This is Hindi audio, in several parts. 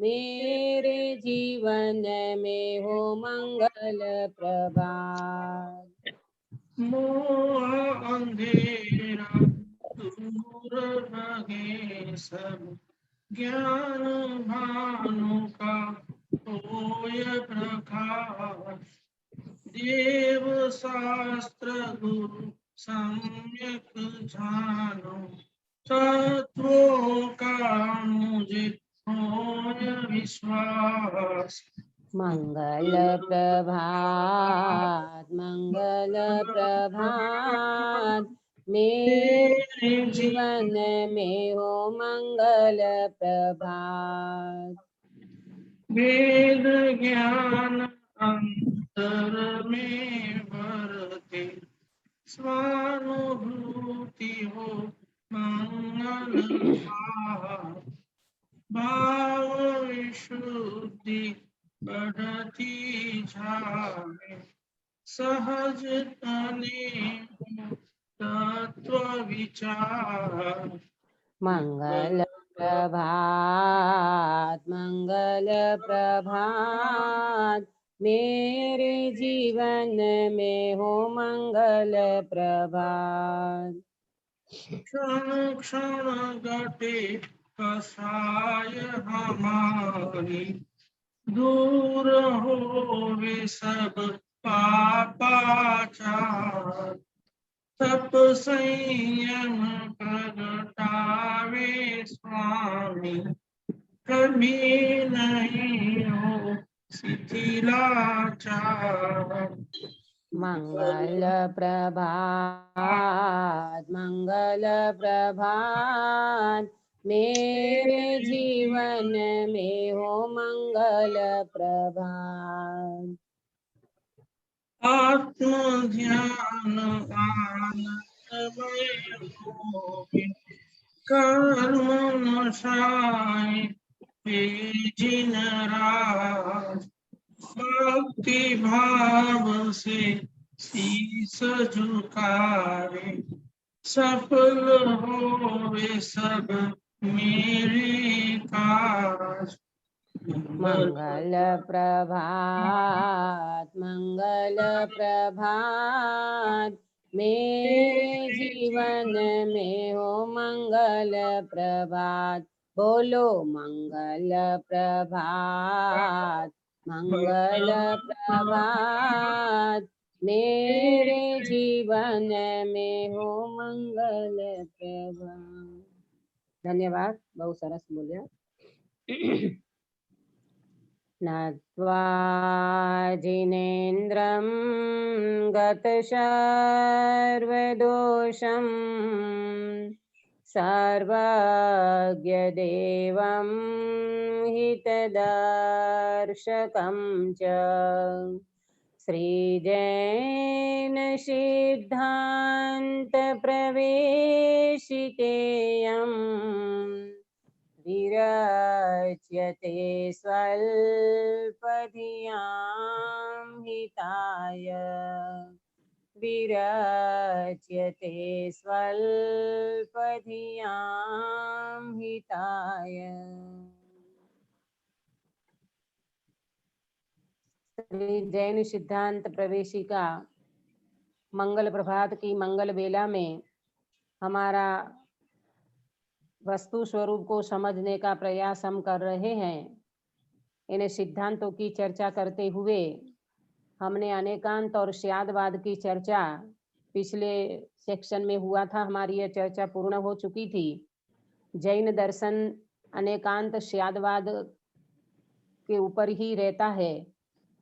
मेरे जीवन में हो मंगल प्रभात। मोह अंधेरा दूर रहे सब, ज्ञान भानु का होय प्रकाश। देव शास्त्र गुरु सम्यक जानो, तत्वों का मुझे होय विश्वास। मंगल प्रभात, मंगल प्रभात, मेरे जीवन में हो मंगल प्रभात। वेद ज्ञान अंतर में भरते, स्वानुभूति हो मंगल भाव। भाव विशुद्धि बढ़ती जाए, सहज तने तत्व विचार। मंगल प्रभात, मंगल प्रभात, मेरे जीवन में हो मंगल प्रभात। क्षण क्षण घटे कसाय हमारी, दूर हो वे सब पापाचार। तप संयम प्रगटावे स्वामी, कभी नहीं हो शिथिलाचार। मंगल प्रभात, मंगल प्रभात, मेरे जीवन में हो मंगल प्रभात। आत्म ध्यान आनंदमय होवे, कर्म नशाए हे जिन राज। भक्ति भाव से शीस झुकावे, सफल होवे सब मेरे काज। मंगल प्रभात, मंगल प्रभात, मेरे जीवन में हो मंगल प्रभात। बोलो मंगल प्रभात, मंगल प्रभात, मेरे जीवन में हो मंगल प्रभात। धन्यवाद, बहुत सरस बोलिया। नत्वा जिनेन्द्रं गतशर्वदोषं, सर्वज्ञदेवं हितदर्शकं च, श्रीजैनसिद्धान्तप्रवेशितेयम् विरच्यते स्वल्पधियां हिताय, विरच्यते स्वल्पधियां हिताय। श्री जैन सिद्धांत प्रवेशिका मंगल प्रभात की मंगल बेला में हमारा वस्तु स्वरूप को समझने का प्रयास हम कर रहे हैं। इन सिद्धांतों की चर्चा करते हुए हमने अनेकांत और स्यादवाद की चर्चा पिछले सेक्शन में हुआ था। हमारी यह चर्चा पूर्ण हो चुकी थी। जैन दर्शन अनेकांत स्यादवाद के ऊपर ही रहता है,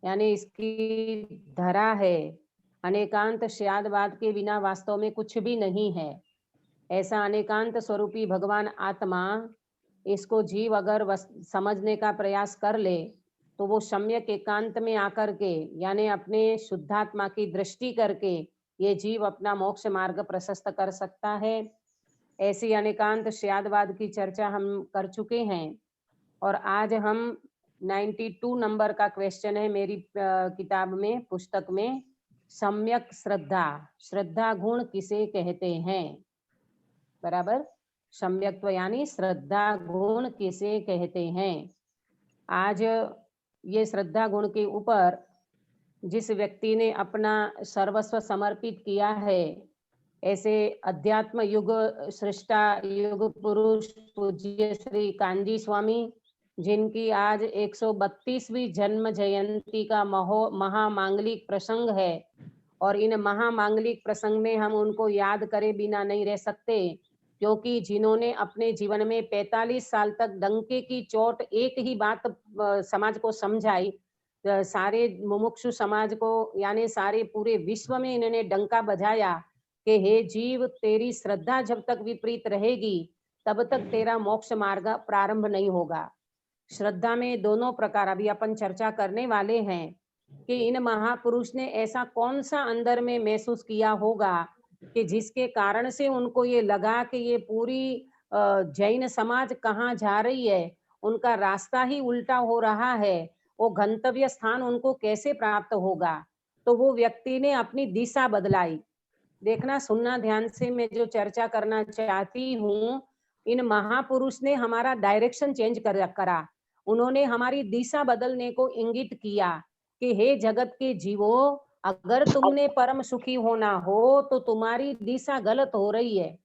यानी इसकी धरा है अनेकांत स्यादवाद के बिना वास्तव में कुछ भी नहीं है। ऐसा अनेकांत स्वरूपी भगवान आत्मा, इसको जीव अगर समझने का प्रयास कर ले तो वो सम्यक एकांत में आकर के, यानी अपने शुद्धात्मा की दृष्टि करके ये जीव अपना मोक्ष मार्ग प्रशस्त कर सकता है। ऐसी अनेकांत स्यादवाद की चर्चा हम कर चुके हैं और आज हम 92 नंबर का क्वेश्चन है मेरी किताब में, पुस्तक में, सम्यक श्रद्धा, श्रद्धा गुण किसे कहते हैं। बराबर, सम्यक्त्व यानी श्रद्धा गुण किसे कहते हैं। आज ये श्रद्धा गुण के ऊपर जिस व्यक्ति ने अपना सर्वस्व समर्पित किया है, ऐसे अध्यात्म युग सृष्टा युग पुरुष पूज्य श्री कांजी स्वामी, जिनकी आज 132वीं जन्म जयंती का महामांगलिक प्रसंग है, और इन महामांगलिक प्रसंग में हम उनको याद करे बिना नहीं रह सकते, क्योंकि जिन्होंने अपने जीवन में 45 साल तक डंके की चोट एक ही बात समाज को समझाई, सारे मुमुक्षु समाज को यानी सारे पूरे विश्व में इन्होंने डंका बजाया कि हे जीव, तेरी श्रद्धा जब तक विपरीत रहेगी तब तक तेरा मोक्ष मार्ग प्रारंभ नहीं होगा। श्रद्धा में दोनों प्रकार अभी अपन चर्चा करने वाले हैं कि इन महापुरुष ने ऐसा कौन सा अंदर में महसूस किया होगा कि जिसके कारण से उनको ये लगा कि ये पूरी जैन समाज कहाँ जा रही है, उनका रास्ता ही उल्टा हो रहा है, वो गंतव्य स्थान उनको कैसे प्राप्त होगा। तो वो व्यक्ति ने अपनी दिशा बदलाई। देखना सुनना ध्यान से, मैं जो चर्चा करना चाहती हूँ, इन महापुरुष ने हमारा डायरेक्शन चेंज करा। उन्होंने हमारी दिशा बदलने को इंगित किया कि हे जगत के जीवों, अगर तुमने परम सुखी होना हो तो तुम्हारी दिशा गलत हो रही है।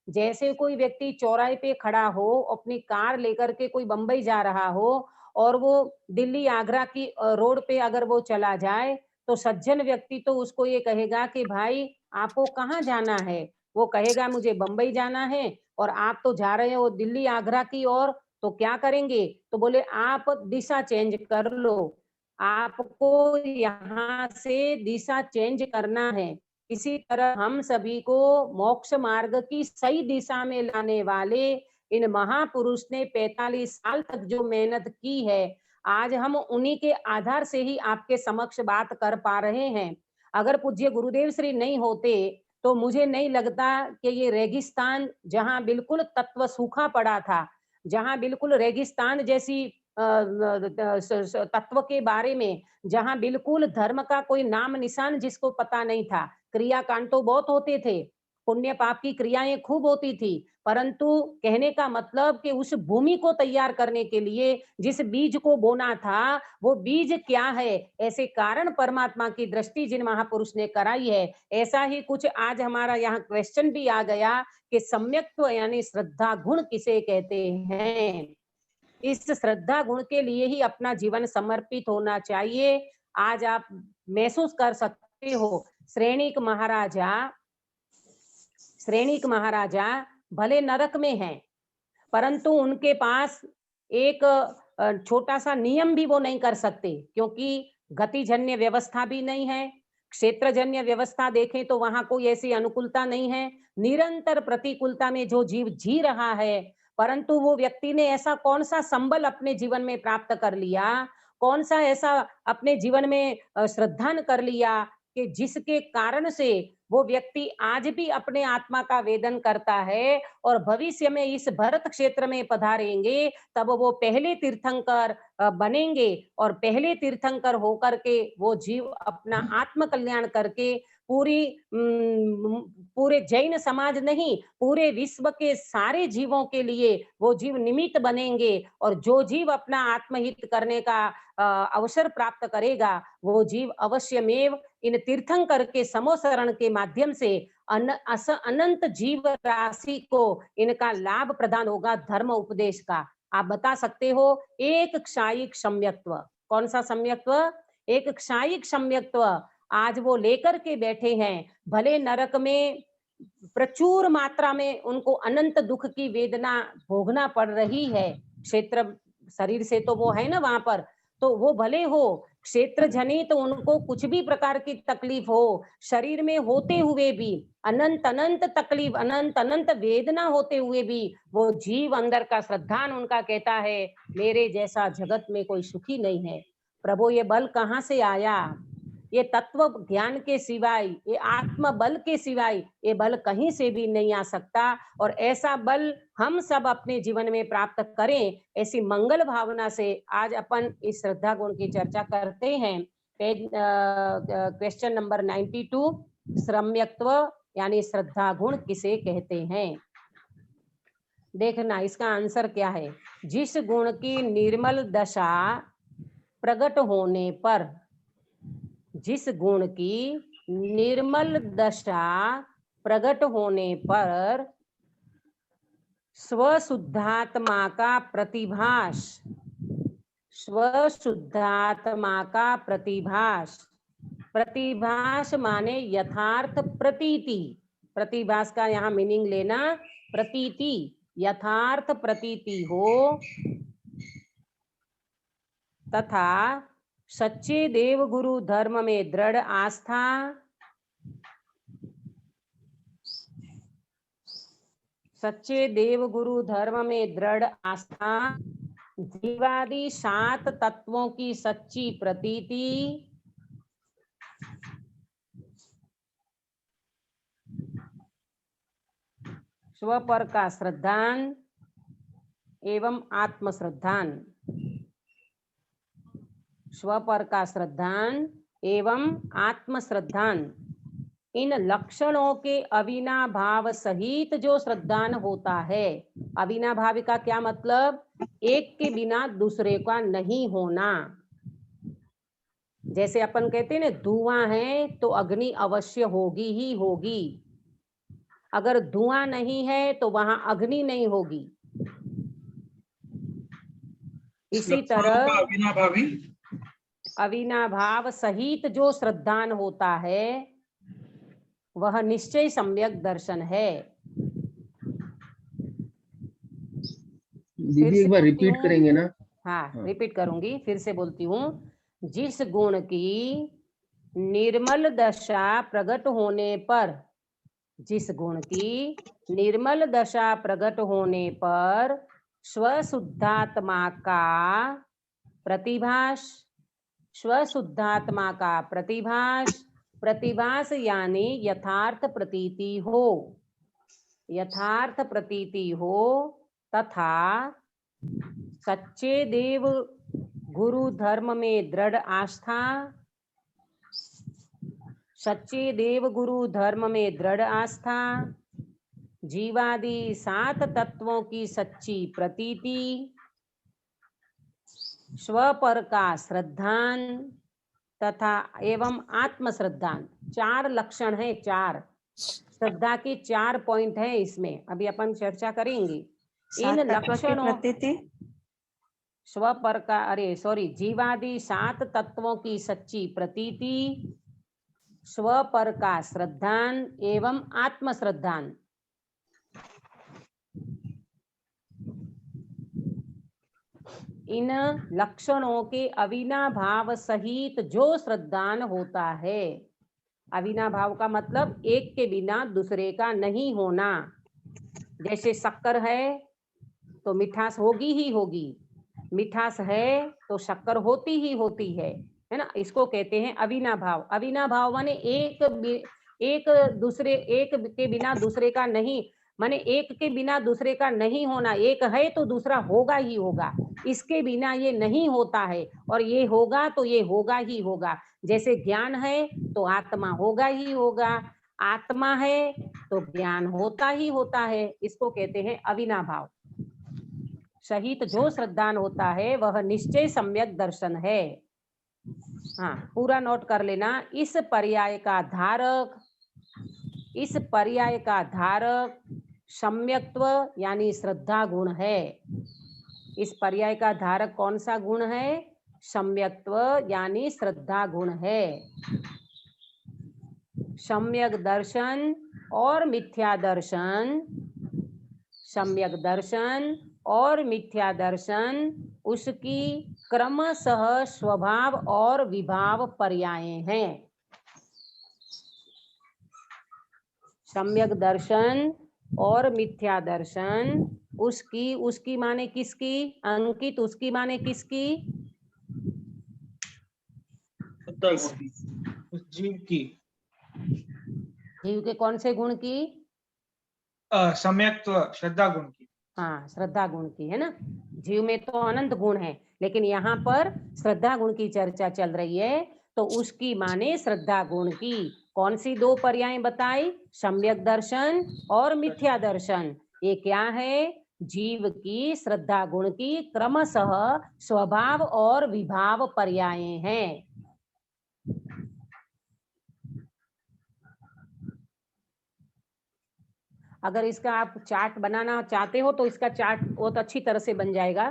जैसे कोई व्यक्ति चौराहे पे खड़ा हो, अपनी कार लेकर के कोई बंबई जा रहा हो और वो दिल्ली आगरा की रोड पे अगर वो चला जाए, तो सज्जन व्यक्ति तो उसको ये कहेगा कि भाई आपको कहाँ जाना है? वो कहेगा मुझे बंबई जाना है, और आप तो जा रहे हो दिल्ली आगरा की ओर, तो क्या करेंगे? तो बोले आप दिशा चेंज कर लो, आपको यहाँ से दिशा चेंज करना है। इसी तरह हम सभी को मोक्ष मार्ग की सही दिशा में लाने वाले इन महापुरुष ने 45 साल तक जो मेहनत की है, आज हम उन्हीं के आधार से ही आपके समक्ष बात कर पा रहे हैं। अगर पूज्य गुरुदेव श्री नहीं होते तो मुझे नहीं लगता कि ये रेगिस्तान जहां बिल्कुल तत्व सूखा पड़ा था, जहां बिल्कुल रेगिस्तान जैसी तत्व के बारे में, जहां बिल्कुल धर्म का कोई नाम निशान जिसको पता नहीं था, क्रियाकांड तो बहुत होते थे, पुण्य पाप की क्रियाएं खूब होती थी, परंतु कहने का मतलब कि उस भूमि को तैयार करने के लिए जिस बीज को बोना था, वो बीज क्या है, ऐसे कारण परमात्मा की दृष्टि जिन महापुरुष ने कराई है। ऐसा ही कुछ आज हमारा यहाँ क्वेश्चन भी आ गया कि सम्यक्त्व यानी श्रद्धा गुण किसे कहते हैं। इस श्रद्धा गुण के लिए ही अपना जीवन समर्पित होना चाहिए। आज आप महसूस कर सकते हो, श्रेणिक महाराजा भले नरक में हैं, परंतु उनके पास एक छोटा सा नियम भी वो नहीं कर सकते, क्योंकि गतिजन्य व्यवस्था भी नहीं है, क्षेत्रजन्य व्यवस्था देखें तो वहां कोई ऐसी अनुकूलता नहीं है, निरंतर प्रतिकूलता में जो जीव जी रहा है। परंतु वो व्यक्ति ने ऐसा कौन सा संबल अपने जीवन में प्राप्त कर लिया, कौन सा ऐसा अपने जीवन में श्रद्धान कर लिया कि जिसके कारण से वो व्यक्ति आज भी अपने आत्मा का वेदन करता है, और भविष्य में इस भरत क्षेत्र में पधारेंगे तब वो पहले तीर्थंकर बनेंगे, और पहले तीर्थंकर होकर के वो जीव अपना आत्म कल्याण करके पूरे जैन समाज नहीं, पूरे विश्व के सारे जीवों के लिए वो जीव निमित्त बनेंगे, और जो जीव अपना आत्महित करने का अवसर प्राप्त करेगा, वो जीव अवश्यमेव इन तीर्थंकर के समोसरण के माध्यम से अनंत जीव राशि को इनका लाभ प्रदान होगा धर्म उपदेश का। आप बता सकते हो, एक क्षायिक सम्यक्त्व, कौन सा सम्यक्त्व? एक क्षायिक सम्यक्त्व आज वो लेकर के बैठे हैं। भले नरक में प्रचुर मात्रा में उनको अनंत दुख की वेदना भोगना पड़ रही है, क्षेत्र शरीर से तो वो है ना वहां पर, तो वो भले हो क्षेत्र जनित, तो उनको कुछ भी प्रकार की तकलीफ हो, शरीर में होते हुए भी अनंत अनंत तकलीफ, अनंत अनंत वेदना होते हुए भी वो जीव अंदर का श्रद्धान उनका कहता है, मेरे जैसा जगत में कोई सुखी नहीं है। प्रभु ये बल कहाँ से आया? ये तत्व ज्ञान के सिवाय, ये आत्म बल के सिवाय ये बल कहीं से भी नहीं आ सकता, और ऐसा बल हम सब अपने जीवन में प्राप्त करें, ऐसी मंगल भावना से आज अपन इस श्रद्धा गुण की चर्चा करते हैं। पेज क्वेश्चन नंबर 92, सम्यक्त्व यानी श्रद्धा गुण किसे कहते हैं? देखना इसका आंसर क्या है। जिस गुण की निर्मल दशा प्रकट होने पर, जिस गुण की निर्मल दशा प्रकट होने पर स्वशुद्धात्मा का प्रतिभास, स्वशुद्धात्मा का प्रतिभास, प्रतिभास माने यथार्थ प्रतीति, प्रतिभास का यहाँ मीनिंग लेना प्रतीति, यथार्थ प्रतीति हो तथा सच्चे देव गुरु धर्म में दृढ़ आस्था, सच्चे देव गुरु धर्म में दृढ़ आस्था, जीवादि 7 तत्वों की सच्ची प्रतीति, स्वपर का श्रद्धान एवं आत्मश्रद्धान, स्वपर का श्रद्धान एवं आत्मश्रद्धान, इन लक्षणों के अविनाभाव सहित जो श्रद्धान होता है। अविनाभाव का क्या मतलब? एक के बिना दूसरे का नहीं होना। जैसे अपन कहते हैं ना, धुआं है तो अग्नि अवश्य होगी ही होगी, अगर धुआं नहीं है तो वहां अग्नि नहीं होगी। इसी तरह अविनाभाव सहित जो श्रद्धान होता है वह निश्चय सम्यक दर्शन है। दीदी एक बार रिपीट करेंगे ना? हाँ, रिपीट करूंगी, फिर से बोलती हूँ। जिस गुण की निर्मल दशा प्रकट होने पर, जिस गुण की निर्मल दशा प्रकट होने पर स्वशुद्धात्मा का प्रतिभास, स्वशुद्धात्मा का प्रतिभास, प्रतिभास यानी यथार्थ प्रतीति हो, यथार्थ प्रतीति हो तथा सच्चे देव गुरु धर्म में दृढ़ आस्था, सच्चे देव गुरु धर्म में दृढ़ आस्था, जीवादि 7 तत्वों की सच्ची प्रतीति, स्वपर का श्रद्धान तथा एवं आत्मश्रद्धान। 4 लक्षण है, 4 श्रद्धा के 4 पॉइंट है इसमें, अभी अपन चर्चा करेंगे। इन लक्षणों स्वपर का, जीवादि 7 तत्वों की सच्ची प्रतीति, स्वपर का श्रद्धान एवं आत्मश्रद्धान। इन लक्षणों के अविनाभाव सहित जो श्रद्धान होता है। अविनाभाव का मतलब एक के बिना दूसरे का नहीं होना। जैसे शक्कर है तो मिठास होगी ही होगी, मिठास है तो शक्कर होती ही होती है ना। इसको कहते हैं अविनाभाव। अविनाभाव माने एक के बिना दूसरे का नहीं, माने एक के बिना दूसरे का नहीं होना। एक है तो दूसरा होगा ही होगा, इसके बिना ये नहीं होता है, और ये होगा तो ये होगा ही होगा। जैसे ज्ञान है तो आत्मा होगा ही होगा, आत्मा है तो ज्ञान होता ही होता है। इसको कहते हैं अविनाभाव सहित जो श्रद्धान होता है वह निश्चय सम्यक दर्शन है। हाँ, पूरा नोट कर लेना। इस पर्याय का धारक सम्यक्त्व यानी श्रद्धा गुण है। इस पर्याय का धारक कौन सा गुण है? सम्यक्त्व यानी श्रद्धा गुण है। सम्यक दर्शन और मिथ्या दर्शन, सम्यक दर्शन और मिथ्या दर्शन उसकी क्रमशः स्वभाव और विभाव पर्याय हैं। सम्यक दर्शन और मिथ्या दर्शन उसकी माने किसकी? अंकित, उसकी माने किसकी? जीव की। जीव के कौन से गुण की? सम्यक्त्व, श्रद्धा गुण की। हाँ, श्रद्धा गुण की, है ना। जीव में तो अनंत गुण है, लेकिन यहाँ पर श्रद्धा गुण की चर्चा चल रही है, तो उसकी माने श्रद्धा गुण की। कौन सी 2 पर्याय बताई? सम्यक दर्शन और मिथ्या दर्शन। ये क्या है? जीव की श्रद्धा गुण की क्रमशः स्वभाव और विभाव पर्याय हैं। अगर इसका आप चार्ट बनाना चाहते हो तो इसका चार्ट बहुत अच्छी तरह से बन जाएगा।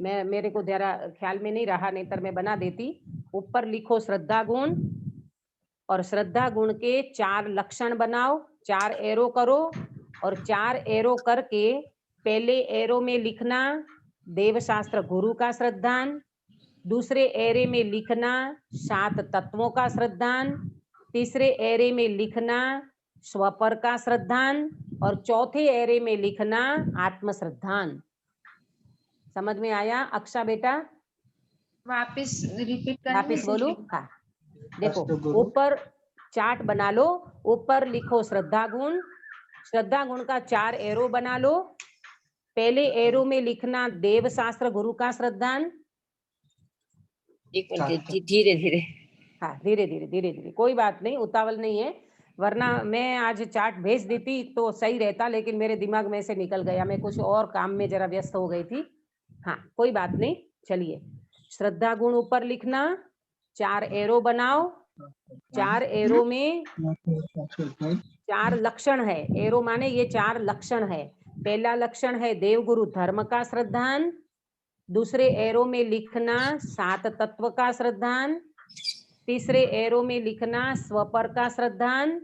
मेरे को जरा ख्याल में नहीं रहा, नहीं तो मैं बना देती। ऊपर लिखो श्रद्धा गुण और श्रद्धा गुण के 4 लक्षण बनाओ, 4 एरो करो और 4 एरो करके पहले एरो में लिखना देवशास्त्र गुरु का श्रद्धान, दूसरे एरे में लिखना 7 तत्वों का श्रद्धान, तीसरे एरे में लिखना स्वपर का श्रद्धान और चौथे एरे में लिखना आत्म श्रद्धान। समझ में आया अक्षा बेटा? वापस रिपीट करना। वापस बोलो। हाँ देखो गुरु। ऊपर चार्ट बना लो, ऊपर लिखो श्रद्धा गुण, श्रद्धा गुण का 4 एरो बना लो। पहले एरो में लिखना देव शास्त्र गुरु का श्रद्धान। धीरे धीरे। हाँ धीरे धीरे धीरे धीरे, कोई बात नहीं, उतावल नहीं है, वरना मैं आज चार्ट भेज देती तो सही रहता, लेकिन मेरे दिमाग में से निकल गया, मैं कुछ और काम में जरा व्यस्त हो गई थी। हाँ कोई बात नहीं, चलिए श्रद्धा गुण ऊपर लिखना, 4 एरो बनाओ, 4 एरो में 4 लक्षण है। एरो माने ये 4 लक्षण है। पहला लक्षण है देवगुरु धर्म का श्रद्धान, दूसरे एरो में लिखना 7 तत्व का श्रद्धान, तीसरे एरो में लिखना स्वपर का श्रद्धान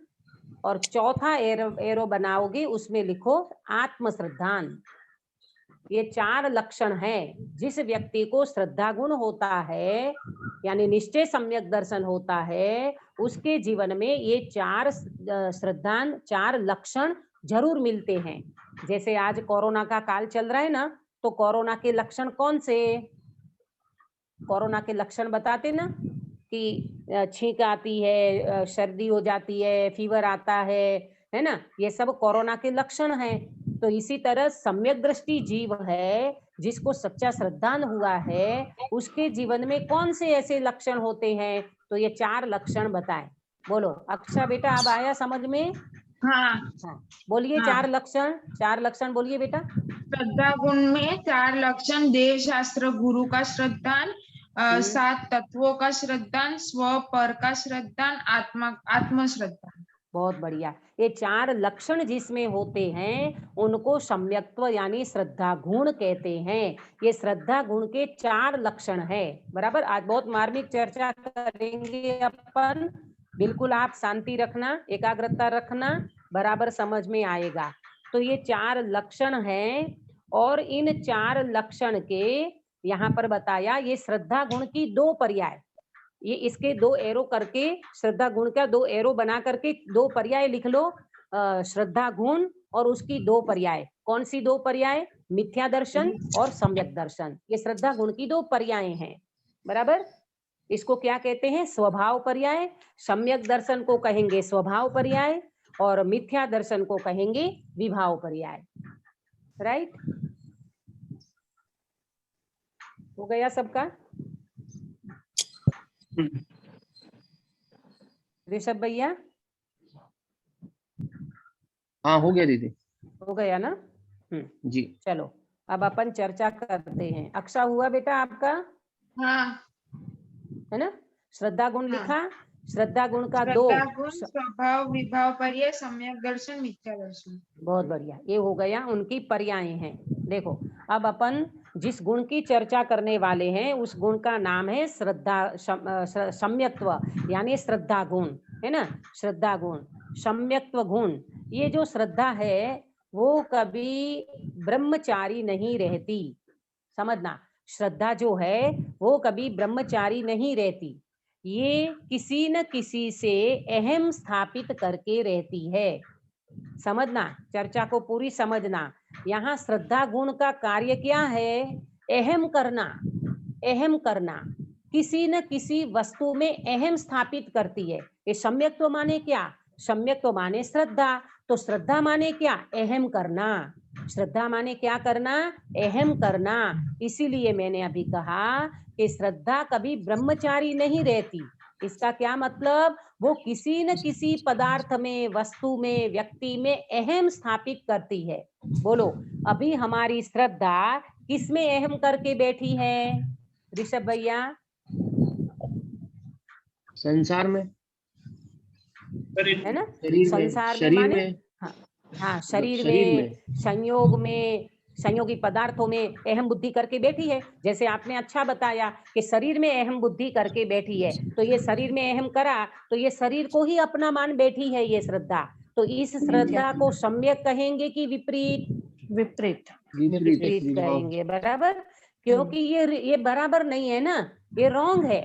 और चौथा एरो बनाओगे उसमें लिखो आत्म श्रद्धान। ये 4 लक्षण है। जिस व्यक्ति को श्रद्धा गुण होता है यानी निश्चय सम्यक दर्शन होता है, उसके जीवन में ये 4 श्रद्धान 4 लक्षण जरूर मिलते हैं। जैसे आज कोरोना का काल चल रहा है ना, तो कोरोना के लक्षण कौन से? कोरोना के लक्षण बताते ना कि छींक आती है, सर्दी हो जाती है, फीवर आता है ना, ये सब कोरोना के लक्षण हैं। तो इसी तरह सम्यक दृष्टि जीव है जिसको सच्चा श्रद्धान हुआ है, उसके जीवन में कौन से ऐसे लक्षण होते हैं? तो ये 4 लक्षण बताएं। बोलो अक्षा बेटा, अब आया समझ में? हाँ बोलिए। हाँ। 4 लक्षण बोलिए बेटा। श्रद्धा गुण में 4 लक्षण, देव शास्त्र गुरु का श्रद्धान, 7 तत्वों का श्रद्धान, स्व पर का श्रद्धान, आत्म श्रद्धान। बहुत बढ़िया। ये 4 लक्षण जिसमें होते हैं उनको सम्यक्त्व यानी श्रद्धा गुण कहते हैं। ये श्रद्धा गुण के 4 लक्षण है। बराबर, आज बहुत मार्मिक चर्चा करेंगे अपन। बिल्कुल आप शांति रखना, एकाग्रता रखना, बराबर समझ में आएगा। तो ये 4 लक्षण हैं और इन 4 लक्षण के यहाँ पर बताया ये श्रद्धा गुण की 2 पर्याय। ये इसके 2 एरो करके श्रद्धा गुण का 2 एरो बना करके 2 पर्याय लिख लो। श्रद्धा गुण और उसकी 2 पर्याय। कौन सी 2 पर्याय? मिथ्या दर्शन और सम्यक दर्शन। ये श्रद्धा गुण की 2 पर्याय हैं। बराबर, इसको क्या कहते हैं? स्वभाव पर्याय। सम्यक दर्शन को कहेंगे स्वभाव पर्याय और मिथ्या दर्शन को कहेंगे विभाव पर्याय। राइट, हो गया सबका? ऋषभ भैया? हाँ हो गया दीदी। हो गया ना? जी चलो अब अपन चर्चा करते हैं। अक्षा हुआ बेटा आपका? हाँ है ना? श्रद्धा गुण हाँ। लिखा। श्रद्धा गुण का 2 श्रद्धा गुण, स्वभाव, विभाव पर्याय, सम्यक दर्शन, मिथ्या दर्शन। बहुत बढ़िया, ये हो गया, उनकी पर्याय हैं। देखो अब अपन जिस गुण की चर्चा करने वाले हैं उस गुण का नाम है श्रद्धा सम्यक्त्व यानी श्रद्धा गुण, है ना? श्रद्धा गुण, सम्यक्त्व गुण। ये जो श्रद्धा है वो कभी ब्रह्मचारी नहीं रहती। समझना, श्रद्धा जो है वो कभी ब्रह्मचारी नहीं रहती। ये किसी न किसी से अहम स्थापित करके रहती है। समझना, चर्चा को पूरी समझना। यहाँ श्रद्धा गुण का कार्य क्या है? अहम करना। अहम करना, किसी न किसी वस्तु में अहम स्थापित करती है। ये सम्यक्त्व माने क्या? सम्यक्त्व माने श्रद्धा। तो श्रद्धा माने क्या? अहम करना। श्रद्धा माने क्या करना? अहम करना। इसीलिए मैंने अभी कहा कि श्रद्धा कभी ब्रह्मचारी नहीं रहती। इसका क्या मतलब, वो किसी न किसी पदार्थ में, वस्तु में, व्यक्ति में अहम स्थापित करती है। बोलो, अभी हमारी श्रद्धा किस में अहम करके बैठी है ऋषभ भैया? संसार में, है ना? शरीर में, संसार में शरीर माने में, हाँ, शरीर शरीर में, संयोग में, संयोगी पदार्थों में अहम बुद्धि करके बैठी है। जैसे आपने अच्छा बताया कि शरीर में अहम बुद्धि करके बैठी है, तो ये शरीर में अहम करा तो ये शरीर को ही अपना मान बैठी है ये श्रद्धा। तो इस श्रद्धा को सम्यक कहेंगे कि विपरीत? विपरीत। विपरीत कहेंगे, बराबर। क्योंकि ये बराबर नहीं है ना, ये रॉन्ग है।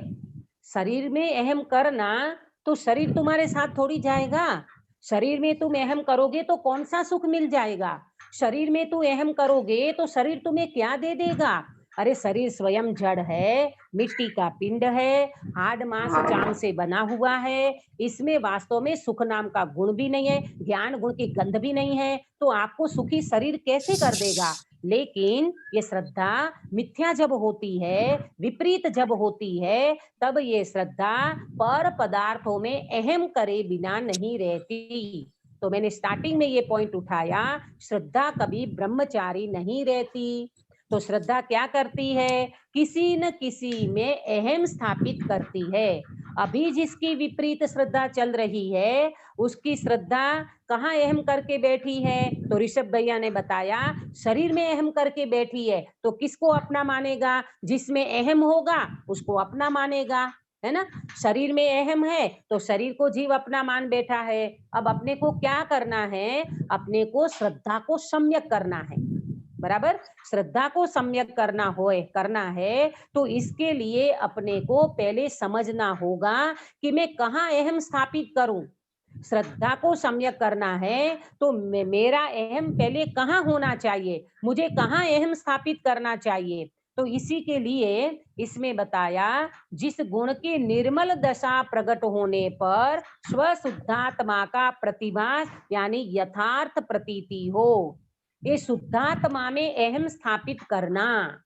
शरीर में अहम करना तो शरीर तुम्हारे साथ थोड़ी जाएगा। शरीर में तुम अहम करोगे तो कौन सा सुख मिल जाएगा? शरीर में तू अहम करोगे तो शरीर तुम्हें क्या दे देगा? अरे शरीर स्वयं जड़ है, मिट्टी का पिंड है, हाड़ मांस चाम से बना हुआ है। इसमें वास्तव में सुख नाम का गुण भी नहीं है, ज्ञान गुण की गंध भी नहीं है, तो आपको सुखी शरीर कैसे कर देगा? लेकिन ये श्रद्धा मिथ्या जब होती है, विपरीत जब होती है, तब ये श्रद्धा पर पदार्थों में अहम करे बिना नहीं रहती। तो मैंने स्टार्टिंग में ये पॉइंट उठाया, श्रद्धा कभी ब्रह्मचारी नहीं रहती। तो श्रद्धा क्या करती है? किसी न किसी में अहम स्थापित करती है। अभी जिसकी विपरीत श्रद्धा चल रही है, उसकी श्रद्धा कहाँ अहम करके बैठी है? तो ऋषभ भैया ने बताया, शरीर में अहम करके बैठी है। तो किसको अपना मानेगा? जिसमें अहम होगा उसको अपना मानेगा, है ना? शरीर में अहम है तो शरीर को जीव अपना मान बैठा है। अब अपने को क्या करना है? अपने को श्रद्धा को सम्यक करना है, बराबर। श्रद्धा को सम्यक करना है तो इसके लिए अपने को पहले समझना होगा कि मैं कहाँ अहम स्थापित करूं। श्रद्धा को सम्यक करना है तो मेरा अहम पहले कहाँ होना चाहिए, मुझे कहाँ अहम स्थापित करना चाहिए। तो इसी के लिए इसमें बताया, जिस गुण के निर्मल दशा प्रकट होने पर स्वशुद्धात्मा का प्रतिभास यानी यथार्थ प्रतीति हो, ये शुद्धात्मा में अहम स्थापित करना।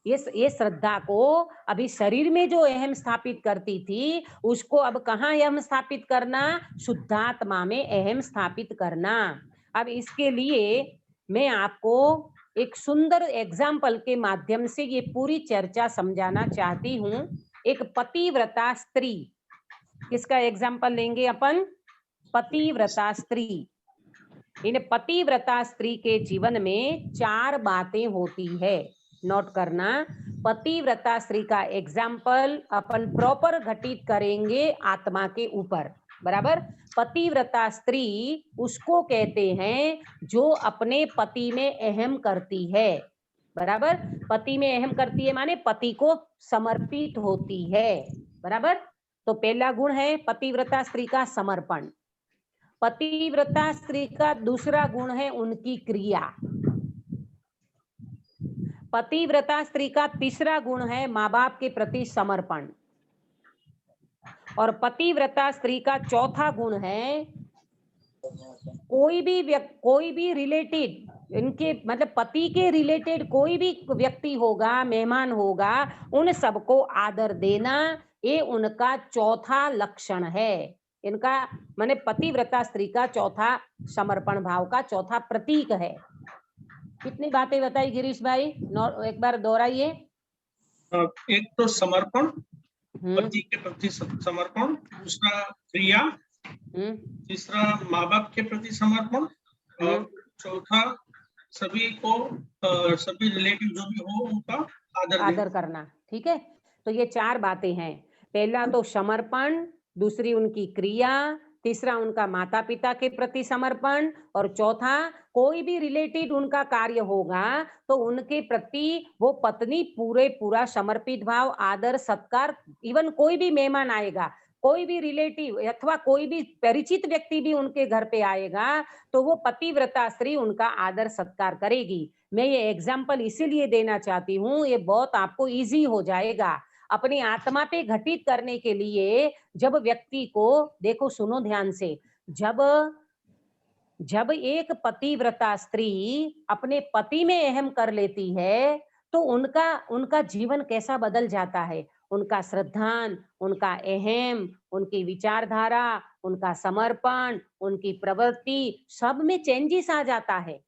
ये श्रद्धा को अभी शरीर में जो अहम स्थापित करती थी, उसको अब कहाँ अहम स्थापित करना? शुद्धात्मा में अहम स्थापित करना। अब इसके लिए मैं आपको एक सुंदर एग्जाम्पल के माध्यम से ये पूरी चर्चा समझाना चाहती हूँ। एक पतिव्रता स्त्री, किसका एग्जाम्पल लेंगे अपन? पतिव्रता स्त्री। इन पतिव्रता स्त्री के जीवन में 4 बातें होती है, नोट करना। पतिव्रता स्त्री का एग्जाम्पल अपन प्रॉपर घटित करेंगे आत्मा के ऊपर, बराबर। पतिव्रता स्त्री उसको कहते हैं जो अपने पति में अहम करती है, बराबर। पति में अहम करती है माने पति को समर्पित होती है, बराबर। तो पहला गुण है पतिव्रता स्त्री का समर्पण। पतिव्रता स्त्री का दूसरा गुण है उनकी क्रिया। पतिव्रता स्त्री का तीसरा गुण है माँ बाप के प्रति समर्पण। और पतिव्रता स्त्री का चौथा गुण है कोई भी रिलेटेड, इनके मतलब पति के रिलेटेड कोई भी व्यक्ति होगा, मेहमान होगा, उन सबको आदर देना, ये उनका चौथा लक्षण है। इनका माने पतिव्रता स्त्री का चौथा समर्पण भाव का चौथा प्रतीक है। कितनी बातें बताई गिरीश भाई? एक बार दोहराइए। एक तो समर्पण, पति के प्रति समर्पण, दूसरा क्रिया, तीसरा माँ बाप के प्रति समर्पण, और चौथा सभी रिलेटिव जो भी हो उनका आदर करना। ठीक है, तो ये 4 बातें हैं। पहला तो समर्पण, दूसरी उनकी क्रिया, तीसरा उनका माता पिता के प्रति समर्पण, और चौथा कोई भी रिलेटेड उनका कार्य होगा तो उनके प्रति वो पत्नी पूरा समर्पित भाव, आदर सत्कार। इवन कोई भी मेहमान आएगा, कोई भी रिलेटिव अथवा कोई भी परिचित व्यक्ति भी उनके घर पे आएगा तो वो पतिव्रता स्त्री उनका आदर सत्कार करेगी। मैं ये एग्जाम्पल इसीलिए देना चाहती हूँ, ये बहुत आपको इजी हो जाएगा अपनी आत्मा पे घटित करने के लिए। जब व्यक्ति को देखो, सुनो ध्यान से, जब एक पतिव्रता स्त्री अपने पति में अहम कर लेती है तो उनका जीवन कैसा बदल जाता है। उनका श्रद्धान, उनका अहम, उनकी विचारधारा, उनका समर्पण, उनकी प्रवृत्ति, सब में चेंजेस आ जाता है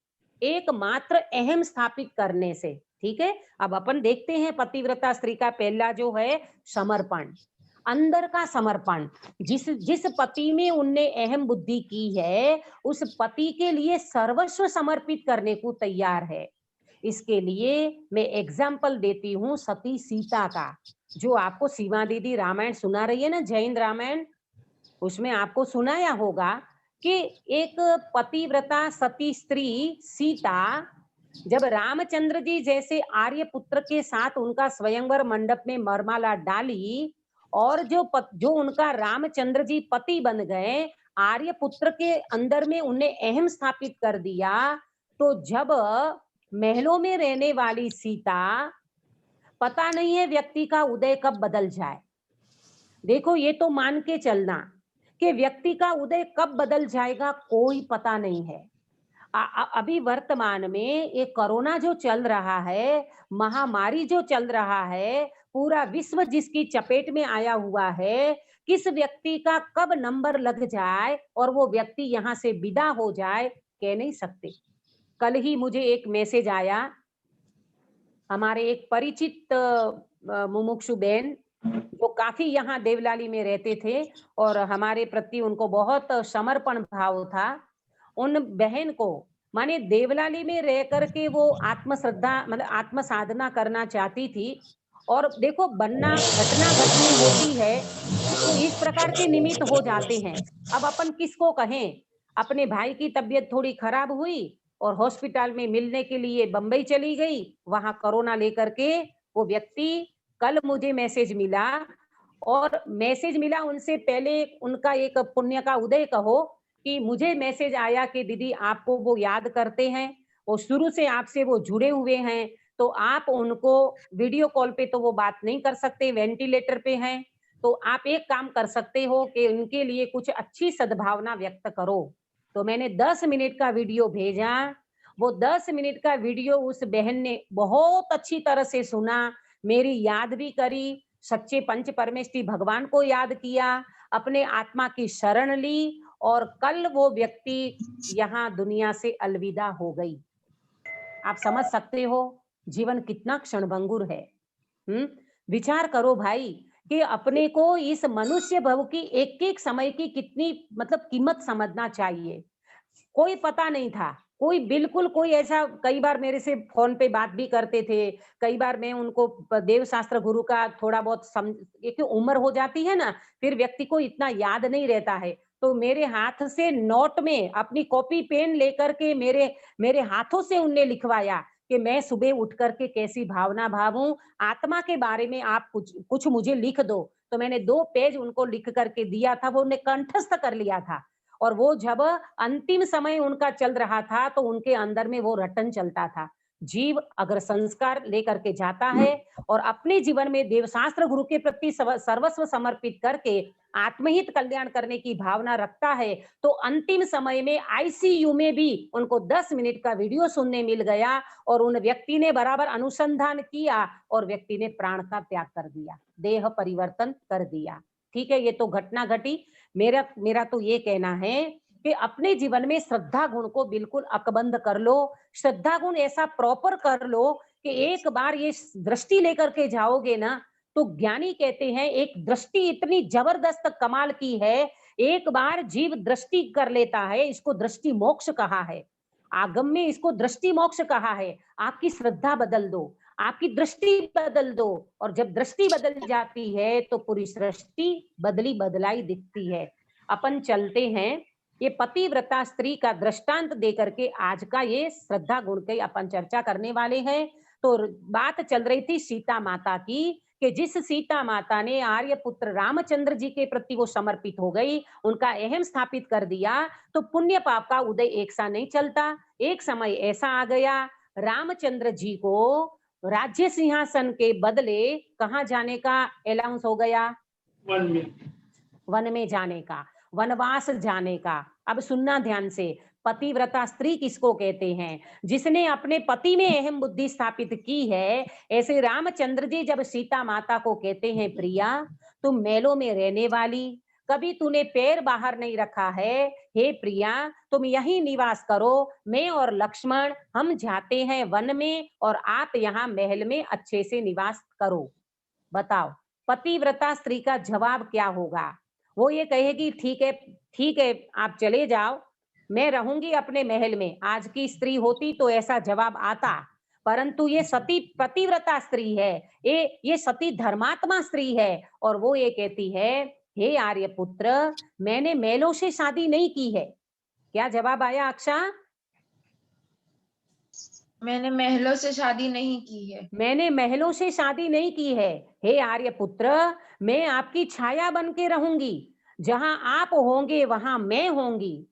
एकमात्र अहम स्थापित करने से। ठीक है, अब अपन देखते हैं पतिव्रता स्त्री का पहला जो है समर्पण, अंदर का समर्पण। जिस पति में उनने अहम बुद्धि की है, उस पति के लिए सर्वस्व समर्पित करने को तैयार है। इसके लिए मैं एग्जाम्पल देती हूँ सती सीता का, जो आपको सीमा दीदी रामायण सुना रही है ना, जैन रामायण, उसमें आपको सुनाया होगा कि एक पतिव्रता सती स्त्री सीता जब रामचंद्र जी जैसे आर्य पुत्र के साथ उनका स्वयंवर मंडप में मरमाला डाली, और जो उनका रामचंद्र जी पति बन गए, आर्य पुत्र के अंदर में उन्हें अहम स्थापित कर दिया, तो जब महलों में रहने वाली सीता, पता नहीं है व्यक्ति का उदय कब बदल जाए। देखो ये तो मान के चलना कि व्यक्ति का उदय कब बदल जाएगा कोई पता नहीं है। अभी वर्तमान में ये कोरोना जो चल रहा है, महामारी जो चल रहा है, पूरा विश्व जिसकी चपेट में आया हुआ है, किस व्यक्ति का कब नंबर लग जाए और वो व्यक्ति यहाँ से विदा हो जाए कह नहीं सकते। कल ही मुझे एक मैसेज आया, हमारे एक परिचित मुमुक्षु बहन जो काफी यहाँ देवलाली में रहते थे और हमारे प्रति उनको बहुत समर्पण भाव था। उन बहन को माने देवलाली में रह करके वो आत्म श्रद्धा मतलब आत्म साधना करना चाहती थी, और देखो बनना घटना घटनी होती है तो इस प्रकार के निमित्त हो जाते हैं। अब अपन किसको कहें, अपने भाई की तबीयत थोड़ी खराब हुई और हॉस्पिटल में मिलने के लिए बंबई चली गई, वहां कोरोना लेकर के वो व्यक्ति, कल मुझे मैसेज मिला, और मैसेज मिला उनसे पहले उनका एक पुण्य का उदय कहो कि मुझे मैसेज आया कि दीदी आपको वो याद करते हैं, वो शुरू से आपसे वो जुड़े हुए हैं, तो आप उनको वीडियो कॉल पे तो वो बात नहीं कर सकते, वेंटिलेटर पे हैं, तो आप एक काम कर सकते हो कि उनके लिए कुछ अच्छी सद्भावना व्यक्त करो। तो मैंने 10 मिनट का वीडियो भेजा, वो 10 मिनट का वीडियो उस बहन ने बहुत अच्छी तरह से सुना, मेरी याद भी करी, सच्चे पंच परमेष्ठी भगवान को याद किया, अपने आत्मा की शरण ली, और कल वो व्यक्ति यहाँ दुनिया से अलविदा हो गई। आप समझ सकते हो जीवन कितना क्षणभंगुर है। विचार करो भाई कि अपने को इस मनुष्य भव की एक एक समय की कितनी मतलब कीमत समझना चाहिए। कोई पता नहीं था, कोई बिल्कुल कोई ऐसा, कई बार मेरे से फोन पे बात भी करते थे, कई बार मैं उनको देव शास्त्र गुरु का थोड़ा बहुत एक उम्र हो जाती है ना, फिर व्यक्ति को इतना याद नहीं रहता है, तो मेरे हाथ से नोट में अपनी कॉपी पेन लेकर के मेरे हाथों से उनने लिखवाया कि मैं सुबह उठ करके कैसी भावना भावूं, आत्मा के बारे में आप कुछ मुझे लिख दो। तो मैंने 2 पेज उनको लिख करके दिया था, वो उन्हें कंठस्थ कर लिया था, और वो जब अंतिम समय उनका चल रहा था तो उनके अंदर में वो रटन चलता था। जीव अगर संस्कार लेकर के जाता है और अपने जीवन में देवशास्त्र गुरु के प्रति सर्वस्व समर्पित करके आत्महित कल्याण करने की भावना रखता है, तो अंतिम समय में आईसीयू में भी उनको 10 मिनट का वीडियो सुनने मिल गया, और उन व्यक्ति ने बराबर अनुसंधान किया और व्यक्ति ने प्राण का त्याग कर दिया, देह परिवर्तन कर दिया। ठीक है, ये तो घटना घटी। मेरा तो ये कहना है कि अपने जीवन में श्रद्धा गुण को बिल्कुल अकबंद कर लो, श्रद्धा गुण ऐसा प्रॉपर कर लो कि एक बार ये दृष्टि लेकर के जाओगे ना, तो ज्ञानी कहते हैं एक दृष्टि इतनी जबरदस्त कमाल की है, एक बार जीव दृष्टि कर लेता है, इसको दृष्टि मोक्ष कहा है, आगम में इसको दृष्टि मोक्ष कहा है। आपकी श्रद्धा बदल दो, आपकी दृष्टि बदल दो, और जब दृष्टि बदल जाती है तो पूरी सृष्टि बदली बदलाई दिखती है। अपन चलते हैं, ये पतिव्रता स्त्री का दृष्टांत देकर के आज का ये श्रद्धा गुण की अपन चर्चा करने वाले हैं। तो बात चल रही थी सीता माता की, कि जिस सीता माता ने आर्य पुत्र रामचंद्र जी के प्रति वो समर्पित हो गई, उनका अहम स्थापित कर दिया, तो पुण्य पाप का उदय एक सा नहीं चलता। एक समय ऐसा आ गया, रामचंद्र जी को राज्य सिंहासन के बदले कहाँ जाने का अलाउंस हो गया? वन में जाने का, वनवास जाने का। अब सुनना ध्यान से, पतिव्रता स्त्री किसको कहते हैं? जिसने अपने पति में अहम बुद्धि स्थापित की है। ऐसे रामचंद्र जी जब सीता माता को कहते हैं, प्रिया तुम महलों में रहने वाली, कभी तूने पैर बाहर नहीं रखा है, हे प्रिया तुम यहीं निवास करो, मैं और लक्ष्मण हम जाते हैं वन में और आप यहाँ महल में अच्छे से निवास करो। बताओ पतिव्रता स्त्री का जवाब क्या होगा? वो ये कहेगी ठीक है आप चले जाओ, मैं रहूंगी अपने महल में। आज की स्त्री होती तो ऐसा जवाब आता, परंतु ये सती पतिव्रता स्त्री है, ये सती धर्मात्मा स्त्री है और वो ये कहती है, हे आर्यपुत्र मैंने महलों से शादी नहीं की है। क्या जवाब आया अक्षा? मैंने महलों से शादी नहीं की है। मैंने महलों से शादी नहीं की है। हे आर्यपुत्र मैं आपकी छाया बन के रहूंगी, जहां आप होंगे वहां मैं होंगी।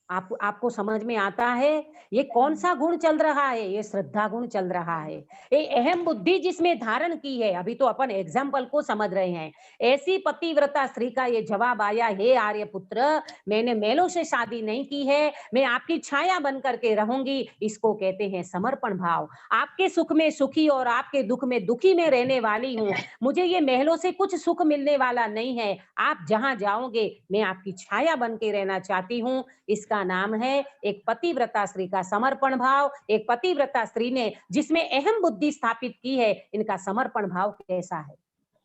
आपको समझ में आता है? ये कौन सा गुण चल रहा है? ये श्रद्धा गुण चल रहा है। ये अहम बुद्धि जिसमें धारण की है, अभी तो अपन एग्जाम्पल को समझ रहे हैं। ऐसी पतिव्रता स्त्री का ये जवाब आया, हे आर्यपुत्र मैंने महलों से शादी नहीं की है, मैं आपकी छाया बन करके रहूंगी। इसको कहते हैं समर्पण भाव। आपके सुख में सुखी और आपके दुख में दुखी में रहने वाली हूँ। मुझे ये महलों से कुछ सुख मिलने वाला नहीं है, आप जहां जाओगे मैं आपकी छाया बन के रहना चाहती हूँ। इसका नाम है एक पतिव्रता स्त्री का समर्पण भाव। एक पतिव्रता स्त्री ने जिसमें अहम बुद्धि स्थापित की है, इनका समर्पण भाव कैसा है?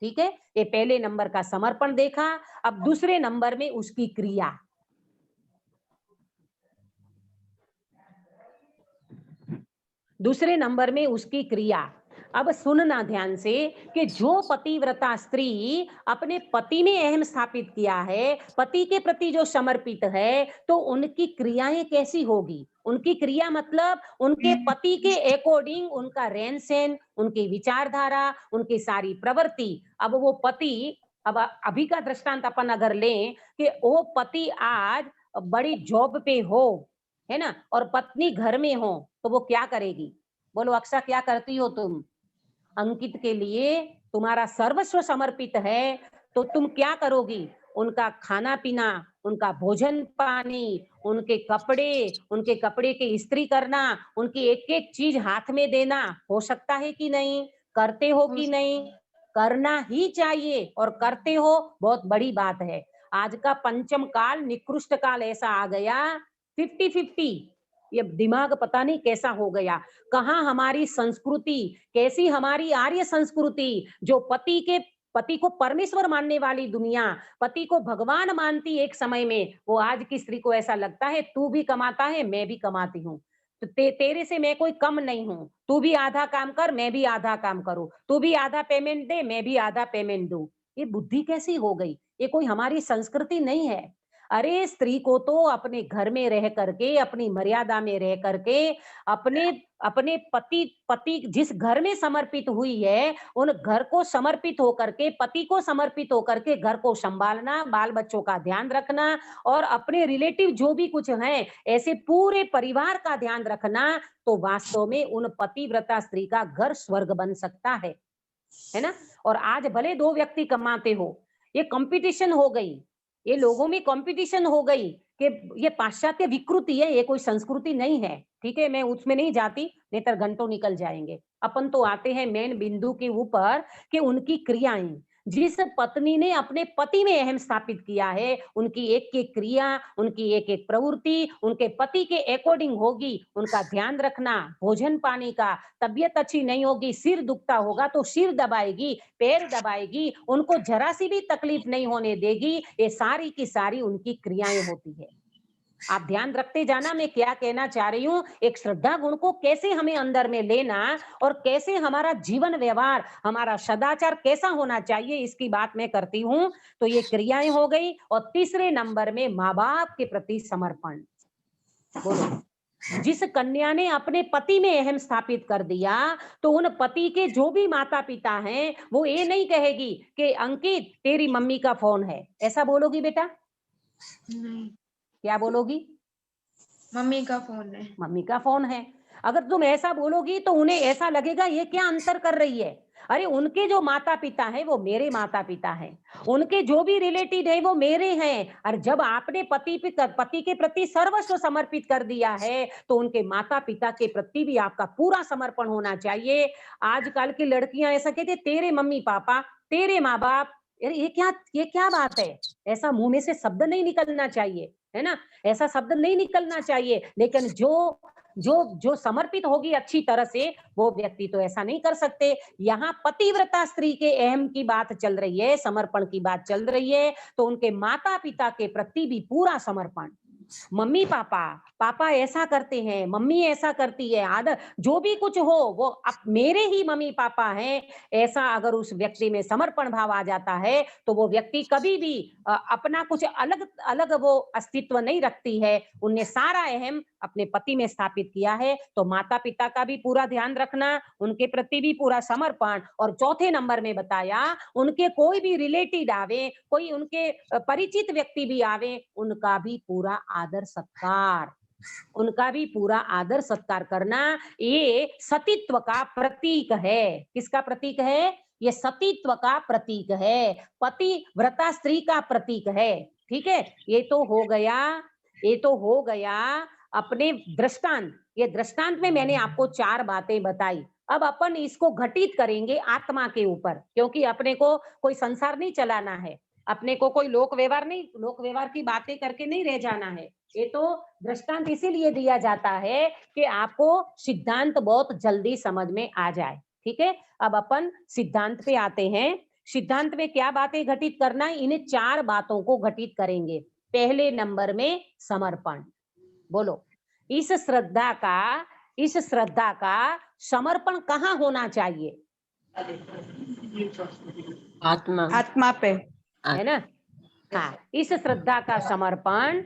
ठीक है, ये पहले नंबर का समर्पण देखा। अब दूसरे नंबर में उसकी क्रिया। दूसरे नंबर में उसकी क्रिया। अब सुनना ध्यान से कि जो पतिव्रता स्त्री अपने पति में अहम स्थापित किया है, पति के प्रति जो समर्पित है, तो उनकी क्रियाएं कैसी होगी? उनकी क्रिया मतलब उनके पति के अकॉर्डिंग उनका रहन सहन, उनकी विचारधारा, उनकी सारी प्रवृत्ति। अब वो पति, अब अभी का दृष्टांत अपन अगर लें कि वो पति आज बड़ी जॉब पे हो, है ना, और पत्नी घर में हो, तो वो क्या करेगी? बोलो अक्षा, क्या करती हो तुम? अंकित के लिए तुम्हारा सर्वस्व समर्पित है, तो तुम क्या करोगी? उनका खाना पीना, उनका भोजन पानी, उनके कपड़े के इस्त्री करना, उनकी एक एक चीज हाथ में देना, हो सकता है कि नहीं? करते हो कि नहीं? करना ही चाहिए और करते हो, बहुत बड़ी बात है। आज का पंचम काल निकृष्ट काल ऐसा आ गया, 50-50। ये दिमाग पता नहीं कैसा हो गया। कहाँ हमारी संस्कृति, कैसी हमारी आर्य संस्कृति जो पति को परमेश्वर मानने वाली दुनिया, पति को भगवान मानती एक समय में, वो आज की स्त्री को ऐसा लगता है तू भी कमाता है मैं भी कमाती हूँ, तो तेरे से मैं कोई कम नहीं हूँ, तू भी आधा काम कर मैं भी आधा काम करूँ, तू भी आधा पेमेंट दे मैं भी आधा पेमेंट दूं। ये बुद्धि कैसी हो गई? ये कोई हमारी संस्कृति नहीं है। अरे स्त्री को तो अपने घर में रह करके, अपनी मर्यादा में रह करके, अपने अपने पति जिस घर में समर्पित हुई है, उन घर को समर्पित होकर के, पति को समर्पित होकर के घर को संभालना, बाल बच्चों का ध्यान रखना और अपने रिलेटिव जो भी कुछ हैं, ऐसे पूरे परिवार का ध्यान रखना, तो वास्तव में उन पतिव्रता स्त्री का घर स्वर्ग बन सकता है ना। और आज भले दो व्यक्ति कमाते हो, ये कंपटीशन हो गई, ये लोगों में कंपटीशन हो गई कि ये पाश्चात्य विकृति है, ये कोई संस्कृति नहीं है। ठीक है, मैं उसमें नहीं जाती, नहीं तो घंटों निकल जाएंगे। अपन तो आते हैं मेन बिंदु के ऊपर कि उनकी क्रियाएं। जिस पत्नी ने अपने पति में अहम स्थापित किया है, उनकी एक एक क्रिया, उनकी एक एक प्रवृत्ति उनके पति के अकॉर्डिंग होगी। उनका ध्यान रखना, भोजन पानी का, तबियत अच्छी नहीं होगी, सिर दुखता होगा तो सिर दबाएगी, पैर दबाएगी, उनको जरा सी भी तकलीफ नहीं होने देगी। ये सारी की सारी उनकी क्रियाएं होती है। आप ध्यान रखते जाना मैं क्या कहना चाह रही हूँ। एक श्रद्धा गुण को कैसे हमें अंदर में लेना और कैसे हमारा जीवन व्यवहार, हमारा सदाचार कैसा होना चाहिए, इसकी बात मैं करती हूँ। तो ये क्रियाएं हो गई। और तीसरे नंबर में माँ बाप के प्रति समर्पण। बोलो, जिस कन्या ने अपने पति में अहम स्थापित कर दिया, तो उन पति के जो भी माता पिता हैं, वो ये नहीं कहेगी कि अंकित तेरी मम्मी का फोन है, ऐसा बोलोगी बेटा? नहीं। क्या बोलोगी? मम्मी का फोन है। मम्मी का फोन है। अगर तुम ऐसा बोलोगी तो उन्हें ऐसा लगेगा ये क्या अंतर कर रही है। अरे उनके जो माता पिता हैं वो मेरे माता पिता हैं, उनके जो भी रिलेटिव है वो मेरे हैं। और जब आपने पति के प्रति सर्वस्व समर्पित कर दिया है तो उनके माता पिता के प्रति भी आपका पूरा समर्पण होना चाहिए। आजकल की लड़कियां ऐसा कहती है, तेरे मम्मी पापा, तेरे माँ बाप। अरे ये क्या बात है? ऐसा मुंह में से शब्द नहीं निकलना चाहिए, है ना? ऐसा शब्द नहीं निकलना चाहिए। लेकिन जो जो जो समर्पित होगी अच्छी तरह से, वो व्यक्ति तो ऐसा नहीं कर सकते। यहाँ पतिव्रता स्त्री के अहम की बात चल रही है, समर्पण की बात चल रही है, तो उनके माता पिता के प्रति भी पूरा समर्पण। मम्मी पापा ऐसा करते हैं, मम्मी ऐसा करती है, आदर जो भी कुछ हो वो अब मेरे ही मम्मी पापा हैं, ऐसा अगर उस व्यक्ति में समर्पण भाव आ जाता है तो वो व्यक्ति कभी भी अपना कुछ अलग अलग वो अस्तित्व नहीं रखती है। उनने सारा अहम अपने पति में स्थापित किया है, तो माता पिता का भी पूरा ध्यान रखना, उनके प्रति भी पूरा समर्पण। और चौथे नंबर में बताया, उनके कोई भी रिलेटिव आवे, कोई उनके परिचित व्यक्ति भी आवे, उनका भी पूरा आदर सत्कार, उनका भी पूरा आदर सत्कार करना। ये सतीत्व का प्रतीक है। किसका प्रतीक है? ये सतीत्व का प्रतीक है, पतिव्रता स्त्री का प्रतीक है। ठीक है, ये तो हो गया अपने दृष्टांत। ये दृष्टांत में मैंने आपको 4 बातें बताई। अब अपन इसको घटित करेंगे आत्मा के ऊपर, क्योंकि अपने को कोई संसार नहीं चलाना है, अपने को कोई लोक व्यवहार की बातें करके नहीं रह जाना है। ये तो दृष्टांत इसीलिए दिया जाता है कि आपको सिद्धांत बहुत जल्दी समझ में आ जाए। ठीक है, अब अपन सिद्धांत पे आते हैं। सिद्धांत में क्या बातें घटित करना है? इन्हें 4 बातों को घटित करेंगे। पहले नंबर में समर्पण। बोलो, इस श्रद्धा का समर्पण कहाँ होना चाहिए? आत्मा पे, है ना? हाँ, इस श्रद्धा का समर्पण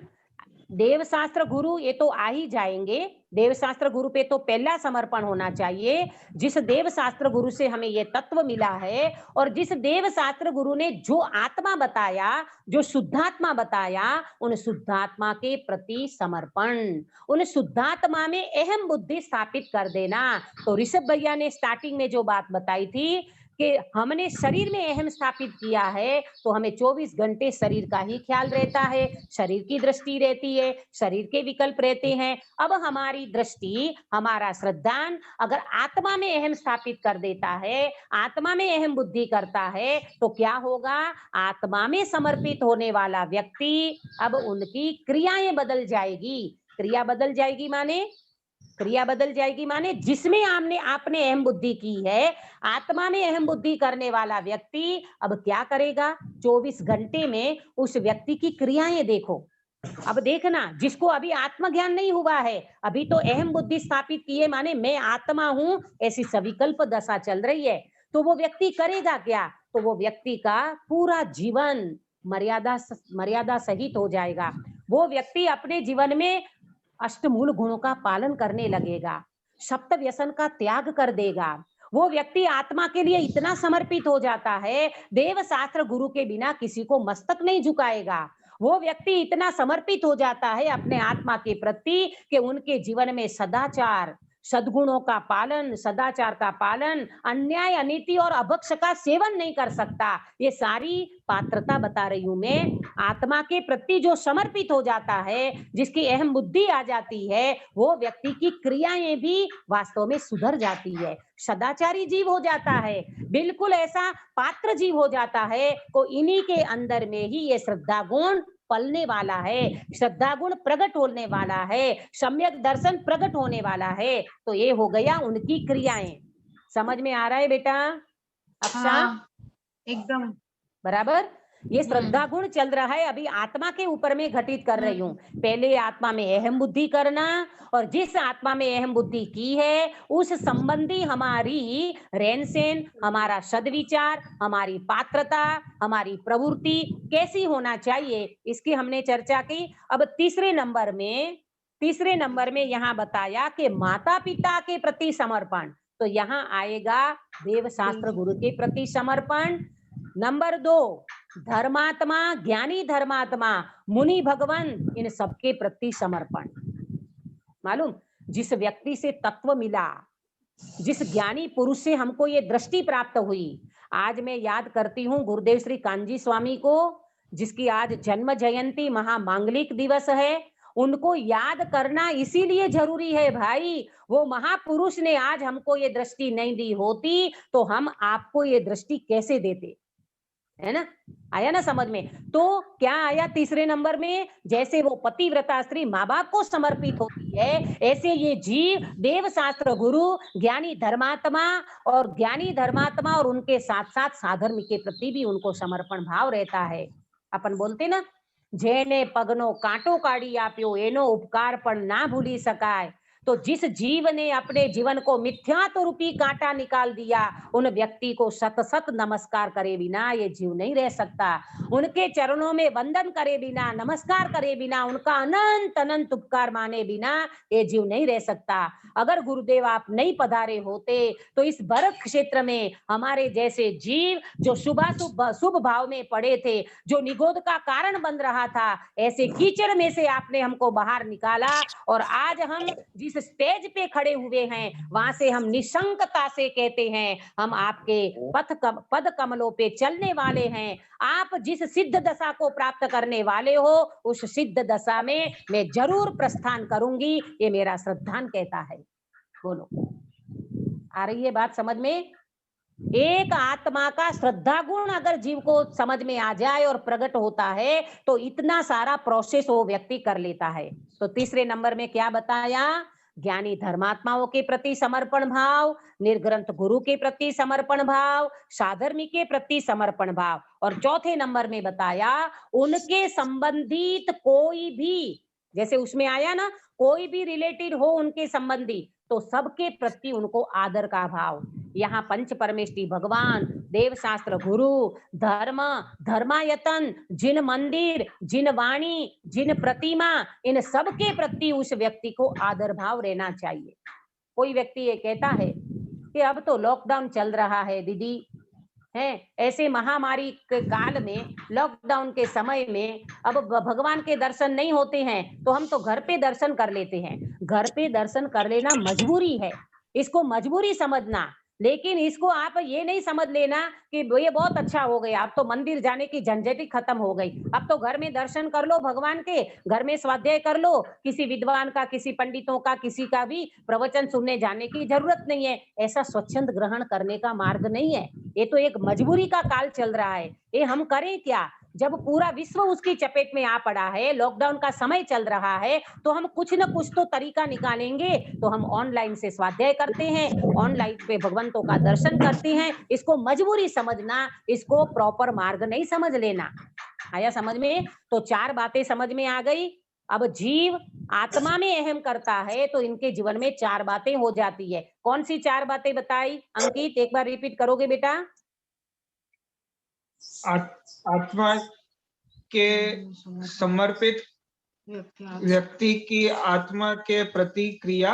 देवशास्त्र गुरु, ये तो आ ही जाएंगे। देवशास्त्र गुरु पे तो पहला समर्पण होना चाहिए। जिस देवशास्त्र गुरु से हमें ये तत्व मिला है, और जिस देवशास्त्र गुरु ने जो आत्मा बताया, जो शुद्धात्मा बताया, उन शुद्धात्मा के प्रति समर्पण, उन शुद्धात्मा में अहम बुद्धि स्थापित कर देना। तो ऋषभ भैया ने स्टार्टिंग में जो बात बताई थी कि हमने शरीर में अहम स्थापित किया है, तो हमें 24 घंटे शरीर का ही ख्याल रहता है, शरीर की दृष्टि रहती है, शरीर के विकल्प रहते हैं। अब हमारी दृष्टि, हमारा श्रद्धान अगर आत्मा में अहम स्थापित कर देता है, आत्मा में अहम बुद्धि करता है, तो क्या होगा? आत्मा में समर्पित होने वाला व्यक्ति, अब उनकी क्रियाएं बदल जाएगी। क्रिया बदल जाएगी माने जिसमें आपने अहम बुद्धि की है, आत्मा में अहम बुद्धि करने वाला व्यक्ति अब क्या करेगा? 24 घंटे में उस व्यक्ति की क्रियाएं देखो। अब देखना, जिसको अभी आत्मज्ञान नहीं हुआ है, अभी तो अहम बुद्धि स्थापित की है, माने मैं आत्मा हूं, ऐसी सविकल्प दशा चल रही है, तो वो व्यक्ति करेगा क्या? तो वो व्यक्ति का पूरा जीवन मर्यादा सहित हो जाएगा। वो व्यक्ति अपने जीवन में अष्टमूल गुणों का पालन करने लगेगा, सप्त व्यसन का त्याग कर देगा। वो व्यक्ति आत्मा के लिए इतना समर्पित हो जाता है, देव शास्त्र गुरु के बिना किसी को मस्तक नहीं झुकाएगा। वो व्यक्ति इतना समर्पित हो जाता है अपने आत्मा के प्रति कि उनके जीवन में सदाचार, सद्गुणों का पालन, सदाचार का पालन, अन्याय, अनीति और अभक्ष का सेवन नहीं कर सकता। ये सारी पात्रता बता रही हूं मैं। आत्मा के प्रति जो समर्पित हो जाता है, जिसकी अहम बुद्धि आ जाती है, वो व्यक्ति की क्रियाएं भी वास्तव में सुधर जाती है, सदाचारी जीव हो जाता है, बिल्कुल ऐसा पात्र जीव हो जाता है। तो इन्हीं के अंदर में ही ये श्रद्धा गुण पलने वाला है, श्रद्धा गुण प्रकट होने वाला है, सम्यक दर्शन प्रकट होने वाला है। तो ये हो गया उनकी क्रियाएं। समझ में आ रहा है बेटा? हाँ, एकदम बराबर। ये श्रद्धा गुण चल रहा है, अभी आत्मा के ऊपर में घटित कर रही हूँ। पहले आत्मा में अहम बुद्धि करना, और जिस आत्मा में अहम बुद्धि की है उस संबंधी हमारी रहन सहन, हमारा सद्विचार, हमारी पात्रता, हमारी प्रवृत्ति कैसी होना चाहिए, इसकी हमने चर्चा की। अब तीसरे नंबर में यहाँ बताया कि माता पिता के प्रति समर्पण, तो यहाँ आएगा देव शास्त्र गुरु के प्रति समर्पण। नंबर 2, धर्मात्मा, ज्ञानी धर्मात्मा, मुनि भगवान, इन सबके प्रति समर्पण। मालूम, जिस व्यक्ति से तत्व मिला, जिस ज्ञानी पुरुष से हमको ये दृष्टि प्राप्त हुई। आज मैं याद करती हूँ गुरुदेव श्री कांजी स्वामी को, जिसकी आज जन्म जयंती महामांगलिक दिवस है। उनको याद करना इसीलिए जरूरी है भाई। वो महापुरुष ने आज हमको ये दृष्टि नहीं दी होती तो हम आपको ये दृष्टि कैसे देते, है ना? आया ना समझ में? तो क्या आया तीसरे नंबर में? जैसे वो पतिव्रता स्त्री माँ बाप को समर्पित होती है, ऐसे ये जीव देव शास्त्र गुरु ज्ञानी धर्मात्मा और उनके साथ साथ साधर्म के प्रति भी उनको समर्पण भाव रहता है। अपन बोलते ना, जेने पगनो कांटो काढ़ी आप्यो एनो उपकार पर ना भूली सकाय। तो जिस जीव ने अपने जीवन को मिथ्यात्व रूपी कांटा निकाल दिया, उन व्यक्ति को सत सत नमस्कार करे बिना ये जीव नहीं रह सकता। उनके चरणों में वंदन करे बिना, नमस्कार करे बिना, उनका अनंत अनंत उपकार माने बिना ये जीव नहीं रह सकता। अगर गुरुदेव आप नहीं पधारे होते तो इस भरत क्षेत्र में हमारे जैसे जीव जो शुभ भाव में पड़े थे, जो निगोद का कारण बन रहा था, ऐसे कीचड़ में से आपने हमको बाहर निकाला और आज हम जिस स्टेज पे खड़े हुए हैं वहां से हम निशंकता से कहते हैं हम आपके पद कमलों पे चलने वाले हैं। आप जिस सिद्ध दशा को प्राप्त करने वाले हो उस सिद्ध दशा में मैं जरूर प्रस्थान करूंगी, ये मेरा श्रद्धान कहता है। बोलो, आ रही है बात समझ में? एक आत्मा का श्रद्धा गुण अगर जीव को समझ में आ जाए और प्रकट होता है तो इतना सारा प्रोसेस वो व्यक्ति कर लेता है। तो तीसरे नंबर में क्या बताया? ज्ञानी धर्मात्माओं के प्रति समर्पण भाव, निर्ग्रंथ गुरु के प्रति समर्पण भाव, साधर्मी के प्रति समर्पण भाव, और चौथे नंबर में बताया उनके संबंधित कोई भी, जैसे उसमें आया ना, कोई भी रिलेटेड हो उनके संबंधी तो सबके प्रति उनको आदर का भाव। यहाँ पंच परमेष्टि भगवान, देव शास्त्र गुरु, धर्म, धर्मायतन, जिन मंदिर, जिन वाणी, जिन प्रतिमा, इन सबके प्रति उस व्यक्ति को आदर भाव रहना चाहिए। कोई व्यक्ति ये कहता है कि अब तो लॉकडाउन चल रहा है दीदी, है ऐसे महामारी के काल में, लॉकडाउन के समय में अब भगवान के दर्शन नहीं होते हैं तो हम तो घर पे दर्शन कर लेते हैं। घर पे दर्शन कर लेना मजबूरी है, इसको मजबूरी समझना, लेकिन इसको आप ये नहीं समझ लेना कि ये बहुत अच्छा हो गया, अब तो मंदिर जाने की झंझट ही खत्म हो गई, अब तो घर में दर्शन कर लो भगवान के, घर में स्वाध्याय कर लो, किसी विद्वान का, किसी पंडितों का, किसी का भी प्रवचन सुनने जाने की जरूरत नहीं है। ऐसा स्वच्छंद ग्रहण करने का मार्ग नहीं है, ये तो एक मजबूरी का काल चल रहा है। ये हम करें क्या? जब पूरा विश्व उसकी चपेट में आ पड़ा है, लॉकडाउन का समय चल रहा है, तो हम कुछ न कुछ तो तरीका निकालेंगे। तो हम ऑनलाइन से स्वाध्याय करते हैं, ऑनलाइन पे भगवंतों का दर्शन करते हैं। इसको मजबूरी समझना, इसको प्रॉपर मार्ग नहीं समझ लेना। आया समझ में? तो चार बातें समझ में आ गई। अब जीव आत्मा में अहम करता है तो इनके जीवन में चार बातें हो जाती है। कौन सी चार बातें बताई अंकित? एक बार रिपीट करोगे बेटा? आत्मा के समर्पित व्यक्ति की आत्मा के प्रति क्रिया,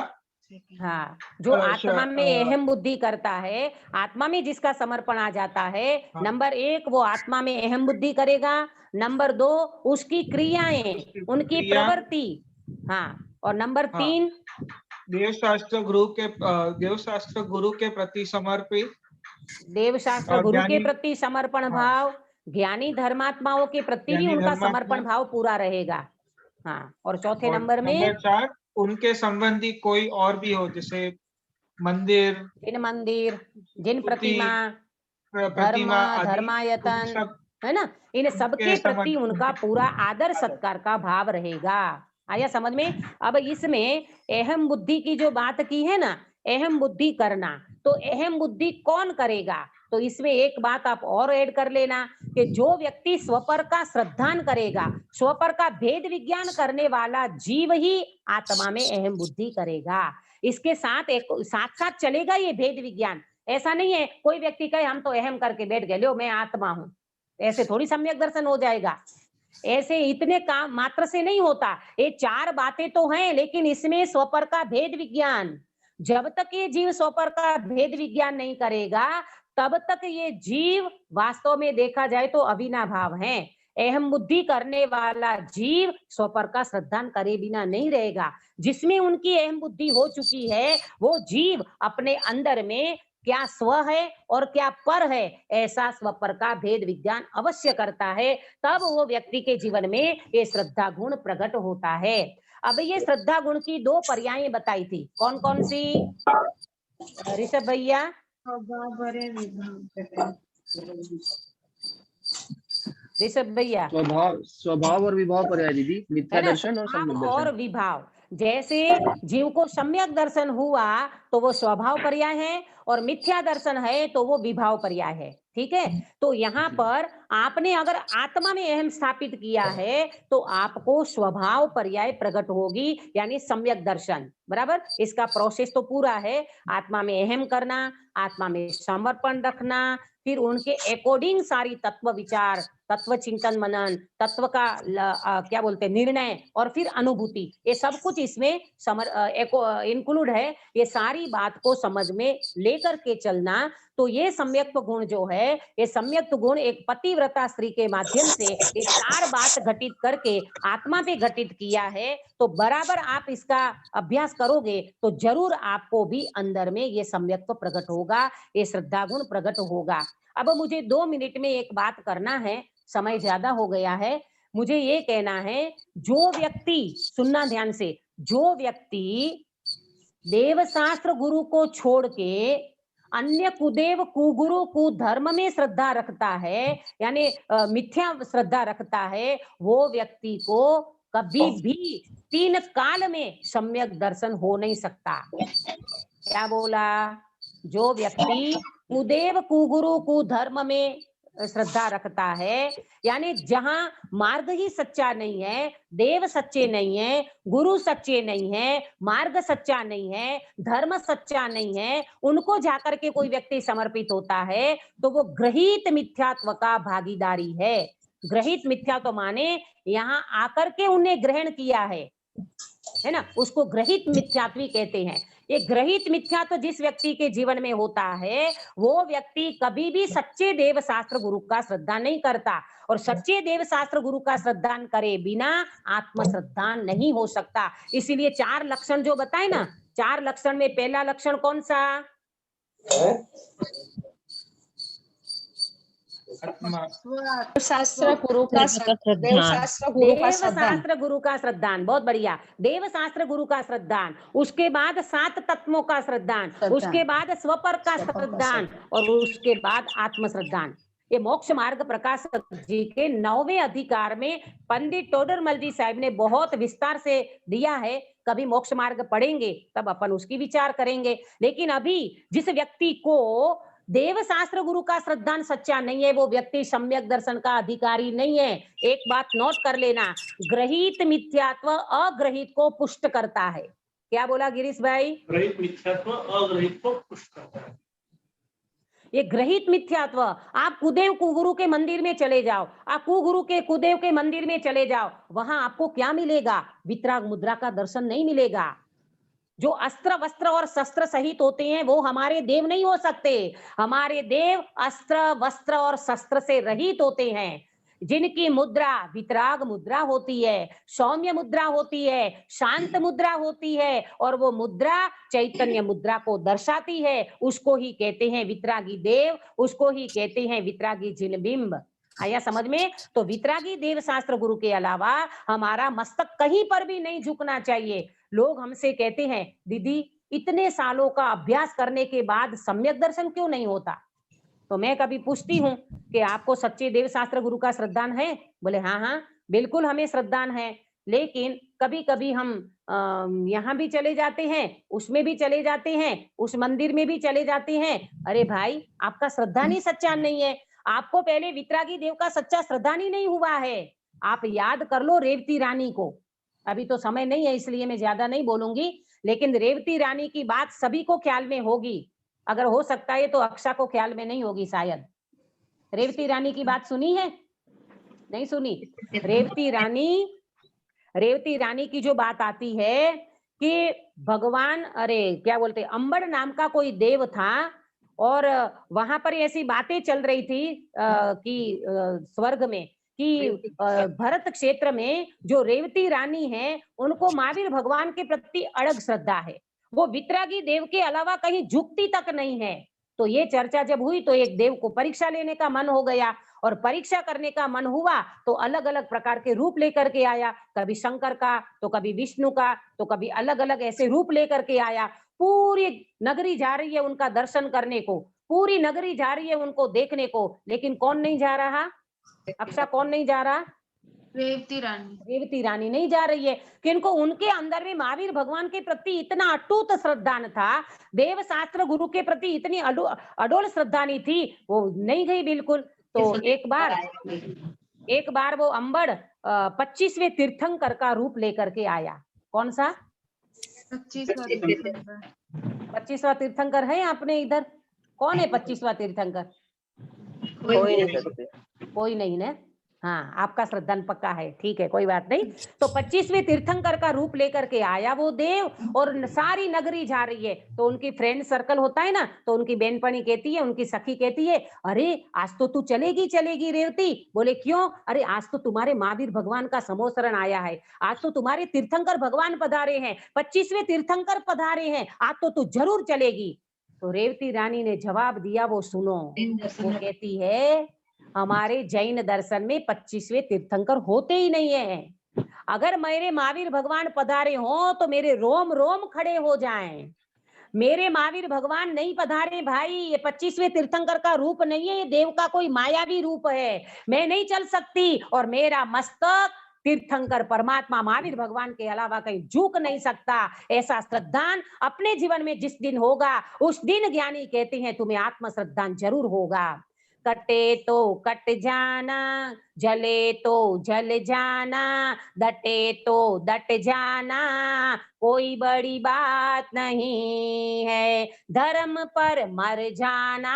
हाँ, जो आत्मा में अहम बुद्धि करता है, आत्मा में जिसका समर्पण आ जाता है, हाँ। नंबर एक वो आत्मा में अहम बुद्धि करेगा, नंबर दो उसकी क्रियाएं, उनकी प्रवृत्ति, हाँ, और नंबर तीन देवशास्त्र गुरु के प्रति समर्पित, देवशास्त्र गुरु के प्रति समर्पण भाव, ज्ञानी धर्मात्माओं के प्रति भी उनका समर्पण भाव पूरा रहेगा। हाँ, और चौथे नंबर में चार, उनके संबंधी कोई और भी हो, जैसे मंदिर, जिन प्रतिमा, धर्मायतन, है ना, इन सबके प्रति उनका पूरा आदर सत्कार का भाव रहेगा। आया समझ में? अब इसमें अहम बुद्धि की जो बात की है ना, अहम बुद्धि करना, तो अहम बुद्धि कौन करेगा? तो इसमें एक बात आप और ऐड कर लेना कि जो व्यक्ति स्वपर का श्रद्धान करेगा, स्वपर का भेद विज्ञान करने वाला जीव ही आत्मा में अहम बुद्धि करेगा। इसके साथ साथ चलेगा ये भेद विज्ञान। ऐसा नहीं है कोई व्यक्ति कहे हम तो अहम करके बैठ गए, लो मैं आत्मा हूं, ऐसे थोड़ी सम्यक दर्शन हो जाएगा। ऐसे इतने काम मात्र से नहीं होता। ये चार बातें तो हैं, लेकिन इसमें स्वपर का भेद विज्ञान, जब तक ये जीव स्वपर का भेद विज्ञान नहीं करेगा तब तक ये जीव वास्तव में देखा जाए तो अविनाभाव है। अहम बुद्धि करने वाला जीव स्वपर का श्रद्धान करे बिना नहीं रहेगा। जिसमें उनकी अहम बुद्धि हो चुकी है वो जीव अपने अंदर में क्या स्व है और क्या पर है ऐसा स्वपर का भेद विज्ञान अवश्य करता है, तब वो व्यक्ति के जीवन में ये श्रद्धा गुण प्रकट होता है। अब ये श्रद्धा गुण की दो पर्याय बताई थी, कौन कौन सी ऋषभ भैया? ऋषभ भैया, स्वभाव और विभाव पर्याय दीदी, मिथ्या है ना? दर्शन और सम्यक स्वभाव और दर्शन। विभाव, जैसे जीव को सम्यक दर्शन हुआ तो वो स्वभाव पर्याय है और मिथ्या दर्शन है तो वो विभाव पर्याय है। ठीक है, तो यहाँ पर आपने अगर आत्मा में अहम स्थापित किया है तो आपको स्वभाव पर्याय प्रकट होगी, यानी सम्यक दर्शन। बराबर, इसका प्रोसेस तो पूरा है, आत्मा में अहम करना, आत्मा में समर्पण रखना, फिर उनके अकॉर्डिंग सारी तत्व विचार, तत्व चिंतन मनन, तत्व का क्या बोलते हैं निर्णय, और फिर अनुभूति, ये सब कुछ इसमें इंक्लूड है। ये सारी बात को समझ में लेकर के चलना, तो ये सम्यक्त्व गुण जो है, ये सम्यक्त्व गुण एक पतिव्रता स्त्री के माध्यम से ये चार बात घटित करके आत्मा पे घटित किया है। तो बराबर आप इसका अभ्यास करोगे तो जरूर आपको भी अंदर में ये सम्यक्त्व प्रकट होगा, ये श्रद्धा गुण प्रकट होगा। अब मुझे 2 मिनट में एक बात करना है, समय ज्यादा हो गया है। मुझे ये कहना है, जो व्यक्ति, सुनना ध्यान से, जो व्यक्ति देवशास्त्र गुरु को छोड़ के अन्य कुदेव कुगुरु कुधर्म में श्रद्धा रखता है, यानी मिथ्या श्रद्धा रखता है, वो व्यक्ति को कभी भी 3 काल में सम्यक दर्शन हो नहीं सकता। क्या बोला? जो व्यक्ति कुदेव कुगुरु कुधर्म में श्रद्धा रखता है, यानी जहां मार्ग ही सच्चा नहीं है, देव सच्चे नहीं है, गुरु सच्चे नहीं है, मार्ग सच्चा नहीं है, धर्म सच्चा नहीं है, उनको जाकर के कोई व्यक्ति समर्पित होता है तो वो ग्रहित मिथ्यात्व का भागीदारी है। ग्रहित मिथ्यात्व माने यहाँ आकर के उन्हें ग्रहण किया है ना, उसको ग्रहित मिथ्यात्व कहते हैं। ये ग्रहित मिथ्यात्व जिस व्यक्ति के जीवन में होता है, वो व्यक्ति कभी भी सच्चे देव शास्त्र गुरु का श्रद्धा नहीं करता, और सच्चे देव शास्त्र गुरु का श्रद्धा करे बिना आत्म श्रद्धा नहीं हो सकता। इसीलिए 4 लक्षण जो बताए ना, 4 लक्षण में पहला लक्षण कौन सा? शास्त्र गुरु का देवशास्त्र गुरु का श्रद्धान। बहुत बढ़िया, देवशास्त्र गुरु का श्रद्धान, उसके बाद 7 तत्वों का श्रद्धान, उसके बाद स्वपर का श्रद्धान, और उसके बाद आत्म श्रद्धान। ये मोक्ष मार्ग प्रकाश जी के 9वें अधिकार में पंडित टोडरमल जी साहब ने बहुत विस्तार से दिया है। कभी मोक्ष मार्ग पढ़ेंगे तब अपन उसकी विचार करेंगे। लेकिन अभी जिस व्यक्ति को देव शास्त्र गुरु का श्रद्धान सच्चा नहीं है, वो व्यक्ति सम्यक दर्शन का अधिकारी नहीं है। एक बात नोट कर लेना, ग्रहित मिथ्यात्व अग्रहित को पुष्ट करता है। क्या बोला गिरीश भाई? ग्रहित मिथ्यात्व अग्रहित को पुष्ट करता है। ये ग्रहित मिथ्यात्व, आप कुदेव कुगुरु के मंदिर में चले जाओ, आप कुगुरु के कुदेव के मंदिर में चले जाओ, वहां आपको क्या मिलेगा? वितराग मुद्रा का दर्शन नहीं मिलेगा। जो अस्त्र वस्त्र और शस्त्र सहित होते हैं वो हमारे देव नहीं हो सकते। हमारे देव अस्त्र वस्त्र और शस्त्र से रहित होते हैं। जिनकी मुद्रा वितराग मुद्रा होती है, सौम्य मुद्रा होती है, शांत मुद्रा होती है, और वो मुद्रा चैतन्य मुद्रा को दर्शाती है, उसको ही कहते हैं वितरागी देव, उसको ही कहते हैं वितरागी जिनबिंब। आया समझ में? तो वितरागी देव शास्त्र गुरु के अलावा हमारा मस्तक कहीं पर भी नहीं झुकना चाहिए। लोग हमसे कहते हैं, दीदी इतने सालों का अभ्यास करने के बाद सम्यक दर्शन क्यों नहीं होता? तो मैं कभी पूछती हूँ कि आपको सच्चे देव शास्त्र गुरु का श्रद्धान है? बोले हाँ हाँ बिल्कुल हमें श्रद्धान है, लेकिन कभी कभी हम यहाँ भी चले जाते हैं, उसमें भी चले जाते हैं, उस मंदिर में भी चले जाते हैं। अरे भाई, आपका श्रद्धान ही सच्चा नहीं है। आपको पहले वितरागी देव का सच्चा श्रद्धान ही नहीं हुआ है। आप याद कर लो रेवती रानी को। अभी तो समय नहीं है इसलिए मैं ज्यादा नहीं बोलूंगी, लेकिन रेवती रानी की बात सभी को ख्याल में होगी। अगर हो सकता है तो अक्षा को ख्याल में नहीं होगी शायद। रेवती रानी की बात सुनी है? नहीं सुनी? रेवती रानी की जो बात आती है कि भगवान, अरे क्या बोलते, अंबड़ नाम का कोई देव था, और वहां पर ऐसी बातें चल रही थी कि स्वर्ग में कि भरत क्षेत्र में जो रेवती रानी है उनको महावीर भगवान के प्रति अड़ग श्रद्धा है, वो वितरागी देव के अलावा कहीं झुकती तक नहीं है। तो ये चर्चा जब हुई तो एक देव को परीक्षा लेने का मन हो गया, और परीक्षा करने का मन हुआ तो अलग अलग प्रकार के रूप लेकर के आया, कभी शंकर का तो कभी विष्णु का तो कभी अलग अलग ऐसे रूप लेकर के आया। पूरी नगरी जा रही है उनका दर्शन करने को, पूरी नगरी जा रही है उनको देखने को, लेकिन कौन नहीं जा रहा? अक्षा, कौन नहीं जा रहा? रेवती रानी। रेवती रानी नहीं जा रही है, किनको उनके अंदर में महावीर भगवान के प्रति इतना अटूट श्रद्धा था, देव शास्त्र गुरु के प्रति इतनी अडोल श्रद्धा नहीं थी, वो नहीं गई बिल्कुल। तो एक बार वो अंबड़ 25वें तीर्थंकर का रूप लेकर के आया। कौन सा? 25वां तीर्थंकर है आपने इधर? कौन है 25वां तीर्थंकर? कोई नहीं ना? हाँ, आपका श्रद्धान पक्का है, ठीक है, कोई बात नहीं। तो 25वें तीर्थंकर का रूप लेकर के आया वो देव, और सारी नगरी जा रही है। तो उनकी फ्रेंड सर्कल होता है ना, तो उनकी बहनपनी कहती है, उनकी सखी कहती है, अरे आज तो तू चलेगी रेवती। बोले क्यों? अरे आज तो तुम्हारे महावीर भगवान का समोसरण आया है, आज तो तुम्हारे तीर्थंकर भगवान पधारे हैं, 25वें तीर्थंकर पधारे हैं, आज तो तू जरूर चलेगी। तो रेवती रानी ने जवाब दिया, वो सुनो, वो कहती है हमारे जैन दर्शन में 25वें तीर्थंकर होते ही नहीं है। अगर मेरे महावीर भगवान पधारे हो तो मेरे रोम रोम खड़े हो जाएं। मेरे महावीर भगवान नहीं पधारे भाई, ये 25वें तीर्थंकर का रूप नहीं है, ये देव का कोई मायावी रूप है, मैं नहीं चल सकती, और मेरा मस्तक तीर्थंकर परमात्मा महावीर भगवान के अलावा कहीं झुक नहीं सकता। ऐसा श्रद्धान अपने जीवन में जिस दिन होगा उस दिन ज्ञानी कहते हैं तुम्हें आत्म श्रद्धान जरूर होगा। कटे तो कट जाना, जले तो जल जाना, डटे तो डट जाना, कोई बड़ी बात नहीं है, धर्म पर मर जाना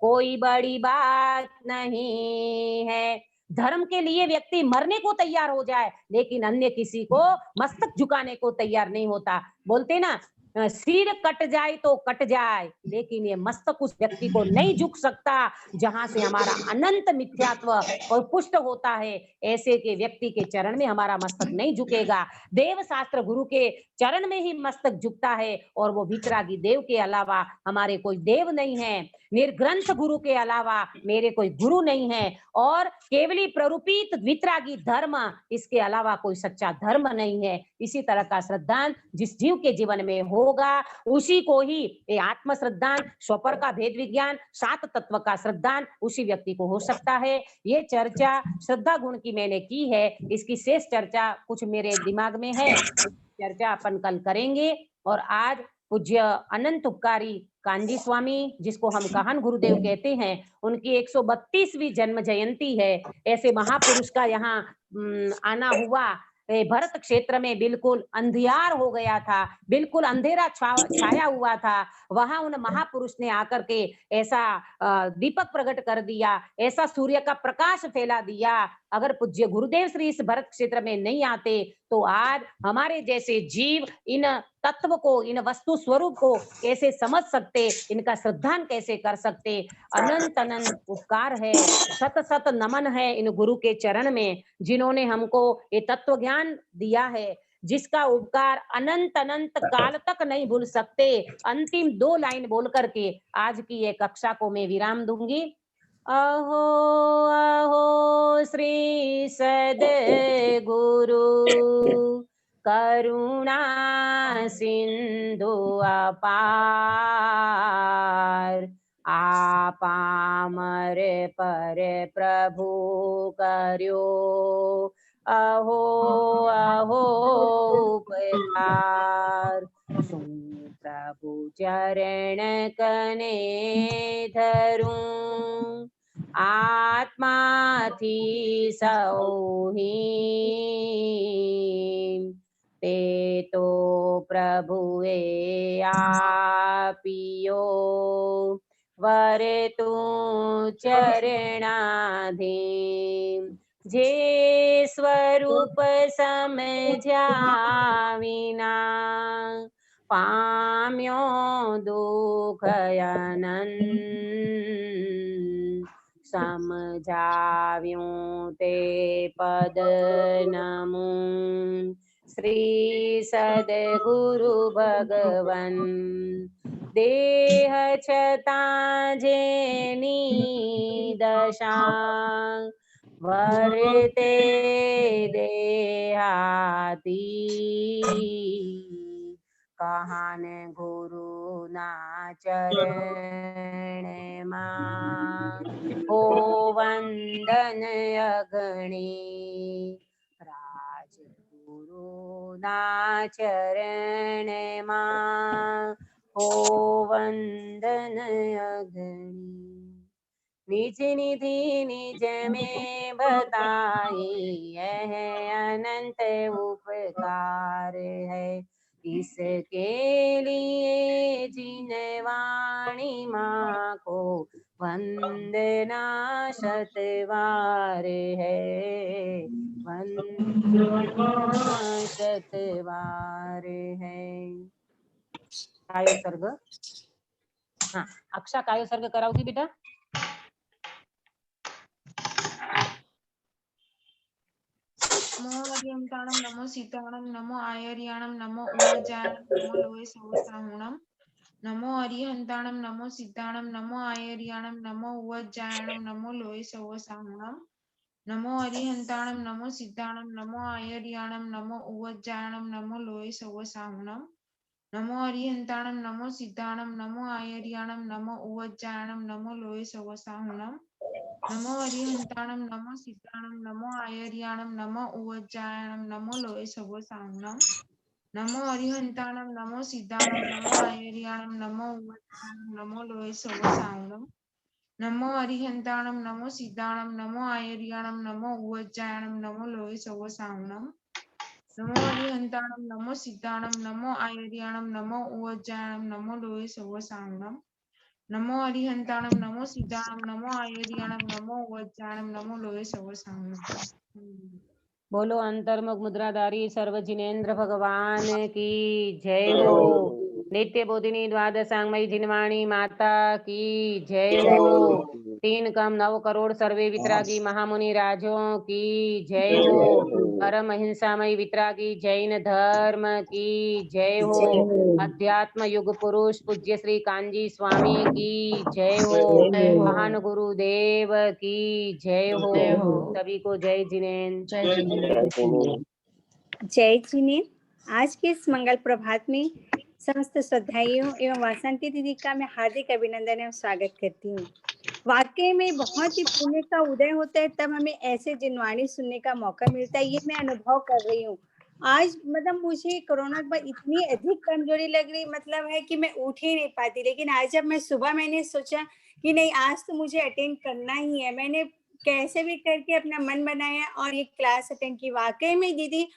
कोई बड़ी बात नहीं है। धर्म के लिए व्यक्ति मरने को तैयार हो जाए, लेकिन अन्य किसी को मस्तक झुकाने को तैयार नहीं होता। बोलते ना, सिर कट जाए तो कट जाए, लेकिन ये मस्तक उस व्यक्ति को नहीं झुक सकता जहां से हमारा अनंत मिथ्यात्व और पुष्ट होता है। ऐसे के व्यक्ति के चरण में हमारा मस्तक नहीं झुकेगा। देव शास्त्र गुरु के चरण में ही मस्तक झुकता है, और वो वितरागी देव के अलावा हमारे कोई देव नहीं है, निर्ग्रंथ गुरु के अलावा मेरे कोई गुरु नहीं है, और केवली प्ररूपित वितरागी धर्म, इसके अलावा कोई सच्चा धर्म नहीं है। इसी तरह का श्रद्धान जिस जीव के जीवन में होगा उसी को ही ये आत्म श्रद्धान, स्वपर का भेद विज्ञान, 7 तत्व का श्रद्धान उसी व्यक्ति को हो सकता है। ये चर्चा श्रद्धा गुण की मैंने की है, इसकी शेष चर्चा कुछ मेरे दिमाग में है, चर्चा अपन कल करेंगे। और आज पूज्य अनंत उपकारी कांजी स्वामी, जिसको हम काहन गुरुदेव कहते हैं, उनकी 132वीं जन्म जयंती है। ऐसे महापुरुष का यहाँ आना हुआ। भरत क्षेत्र में बिल्कुल अंधियार हो गया था, बिल्कुल अंधेरा छाया हुआ था, वहां उन महापुरुष ने आकर के ऐसा दीपक प्रकट कर दिया, ऐसा सूर्य का प्रकाश फैला दिया। अगर पूज्य गुरुदेव श्री इस भरत क्षेत्र में नहीं आते तो आज हमारे जैसे जीव इन तत्व को, इन वस्तु स्वरूप को कैसे समझ सकते, इनका श्रद्धान कैसे कर सकते। अनंत अनंत उपकार है, सत सत नमन है इन गुरु के चरण में, जिन्होंने हमको ये तत्व ज्ञान दिया है, जिसका उपकार अनंत अनंत काल तक नहीं भूल सकते। अंतिम 2 लाइन बोल करके आज की ये कक्षा को मैं विराम दूंगी। अहो अहो श्री सद्गुरु करुणा सिंधु अपार, आपामर पर प्रभु कर्यो, अहो अहो उपकार। प्रभु चरण कने धरूं, आत्मा थी सौहीन, ते तो प्रभुए आपियो, वर तू चरणाधीन। जे स्वरूप समझा विना, पाम्यो दुख अनंत। समझाव्यूं ते पद नमो श्री सद्गुरु भगवन देह छतां जेनी दशा वर्ते देहाती कहान गुरु ना चरण मां हो वंदन अगणी राजगुरु ना चरण मां हो वंदन अगणी निज निधि निज में बताई यह अनंत उपकार है इसके लिए जिन वाणी माँ को वंदना शतवार है वंदना शतवार है। कायो सर्ग हाँ अक्षा कायो सर्ग करावती बेटा। नमो हरिहंताणं नमो सीताणं नमो आयर्याणं नमो उवजाणं नमो लोहे सहस्राहुणं नमो हरिहंताणं नमो सीताणं नमो आयर्याणं नमो उवजाणं नमो लोहे सहस्राहुणं नमो हरिहंताणं नमो सीताणं नमो आयर्याणं नमो उवजाणं नमो लोहे सहस्राहुणं नमो हरिहंताणं नमो सीताणं नमो आयर्याणं नमो उवजाणं नमो लोहे सहस्राहुणं नमो हरिहंताणं नमो सीताणं नमो आयर्याणं नमो उवजायणं नमो लोहे सहस्राहुणं नमो हरिहंताणं नमो सीताणं नमो आयर्याणं नमो उवजायणं नमो लोहे सहस्राहुणं नमो हरिहंताणं नमो सीताणं नमो आयर्याणं नमो उवजायणं नमो लोहे सहस्राहुणं नमो हरिहंताणं नमो सीताणं नमो आयर्याणं नमो उवजायणं नमो लोहे सहस्राहुणं नमो हरिहंताणं नमो सीताणं नमो आयर्याणं नमो उवजायणं नमो लोहे सहस्राहुणं। बोलो अंतर्मुख मुद्राधारी सर्व जिनेन्द्र भगवान की जय हो। नित्य बोधिनी द्वादशांगमयी जिनवाणी माता की जय हो। 3 कम 9 करोड़ सर्वे वितरागी महामुनि राजों की जय हो। परम अहिंसामयी वितरागी जैन धर्म की जय हो। अध्यात्म युग पुरुष पूज्य श्री कांजी स्वामी की जय हो। महान गुरुदेव की जय हो। सभी को जय जिनेन्द्र। जय जिनेन्द्र। आज के इस मंगल प्रभात में समस्त श्रद्धाइयों एवं वासंती दीदी का मैं हार्दिक अभिनंदन एवं स्वागत करती हूँ। वाकई में बहुत ही पुण्य का उदय होता है तब हमें ऐसे जिनवाणी सुनने का मौका मिलता है। ये मैं अनुभव कर रही हूँ। आज मतलब मुझे कोरोना के बाद इतनी अधिक कमजोरी लग रही, मतलब है कि मैं उठ ही नहीं पाती, लेकिन आज जब मैं सुबह मैंने सोचा कि नहीं आज तो मुझे अटेंड करना ही है, मैंने कैसे भी करके अपना मन बनाया और ये क्लास अटेंड की। वाकई में दीदी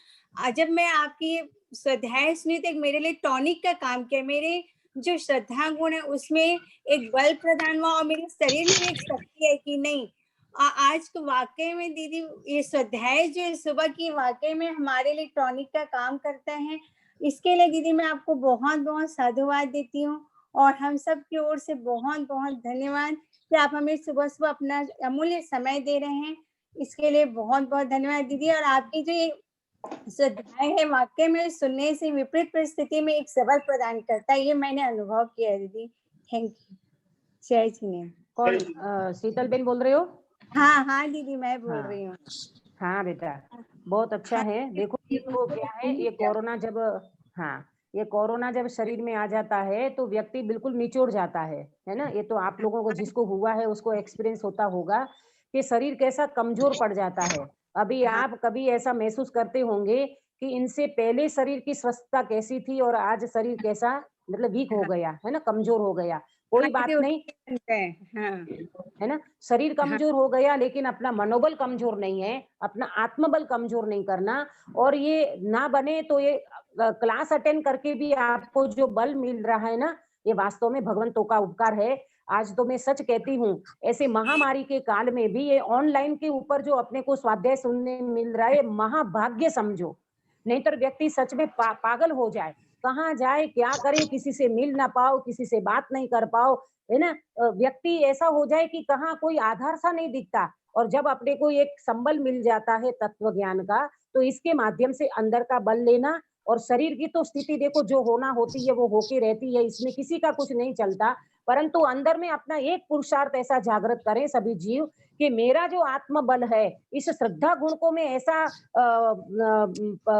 जब मैं आपकी स्वाध्याय सुनी तो मेरे लिए टॉनिक का काम किया। मेरे जो श्रद्धा गुण है उसमें एक बल प्रदान हुआ और मेरे शरीर में एक शक्ति है कि नहीं आज तो वाकई में दीदी ये स्वाध्याय जो है सुबह की वाकई में हमारे लिए टॉनिक का काम करता है। इसके लिए दीदी मैं आपको बहुत बहुत साधुवाद देती हूँ और हम सब की ओर से बहुत बहुत धन्यवाद कि आप हमें सुबह सुबह अपना अमूल्य समय दे रहे हैं। इसके लिए बहुत बहुत धन्यवाद दीदी। और आपकी जो ये स्वाध्याय है वाकई में सुनने से विपरीत परिस्थिति में एक सबल प्रदान करता है, ये मैंने अनुभव किया है दीदी। Thank you. जय जिनेन्द्र। कौन शीतल बेन बोल रहे हो? हाँ हाँ दीदी मैं बोल रही हूँ। हाँ बेटा बहुत अच्छा है। देखो ये तो क्या है, ये कोरोना जब ये कोरोना जब शरीर में आ जाता है तो व्यक्ति बिल्कुल निचोड़ जाता है ना। ये तो आप लोगों को जिसको हुआ है उसको एक्सपीरियंस होता होगा कि शरीर कैसा कमजोर पड़ जाता है। अभी आप कभी ऐसा महसूस करते होंगे कि इनसे पहले शरीर की स्वस्थता कैसी थी और आज शरीर कैसा मतलब वीक हो गया है ना, कमजोर हो गया। कोई बात नहीं है ना, शरीर कमजोर हो गया लेकिन अपना मनोबल कमजोर नहीं है, अपना आत्मबल कमजोर नहीं करना। और ये ना बने तो ये क्लास अटेंड करके भी आपको जो बल मिल रहा है ना, ये वास्तव में भगवंतों का उपकार है। आज तो मैं सच कहती हूँ ऐसे महामारी के काल में भी ये ऑनलाइन के ऊपर जो अपने को स्वाध्याय सुनने मिल रहा है महाभाग्य समझो। नहीं तो व्यक्ति सच में पागल हो जाए, कहाँ जाए क्या करे, किसी से मिल ना पाओ, किसी से बात नहीं कर पाओ, है ना, व्यक्ति ऐसा हो जाए कि कहाँ कोई आधार सा नहीं दिखता, और जब अपने को एक संबल मिल जाता है तत्व ज्ञान का, तो इसके माध्यम से अंदर का बल लेना, और शरीर की तो स्थिति देखो जो होना होती है वो होके रहती है, इसमें किसी का कुछ नहीं चलता, परंतु अंदर में अपना एक पुरुषार्थ ऐसा जागृत करें सभी जीव कि मेरा जो आत्म बल है इस श्रद्धा गुण को मैं ऐसा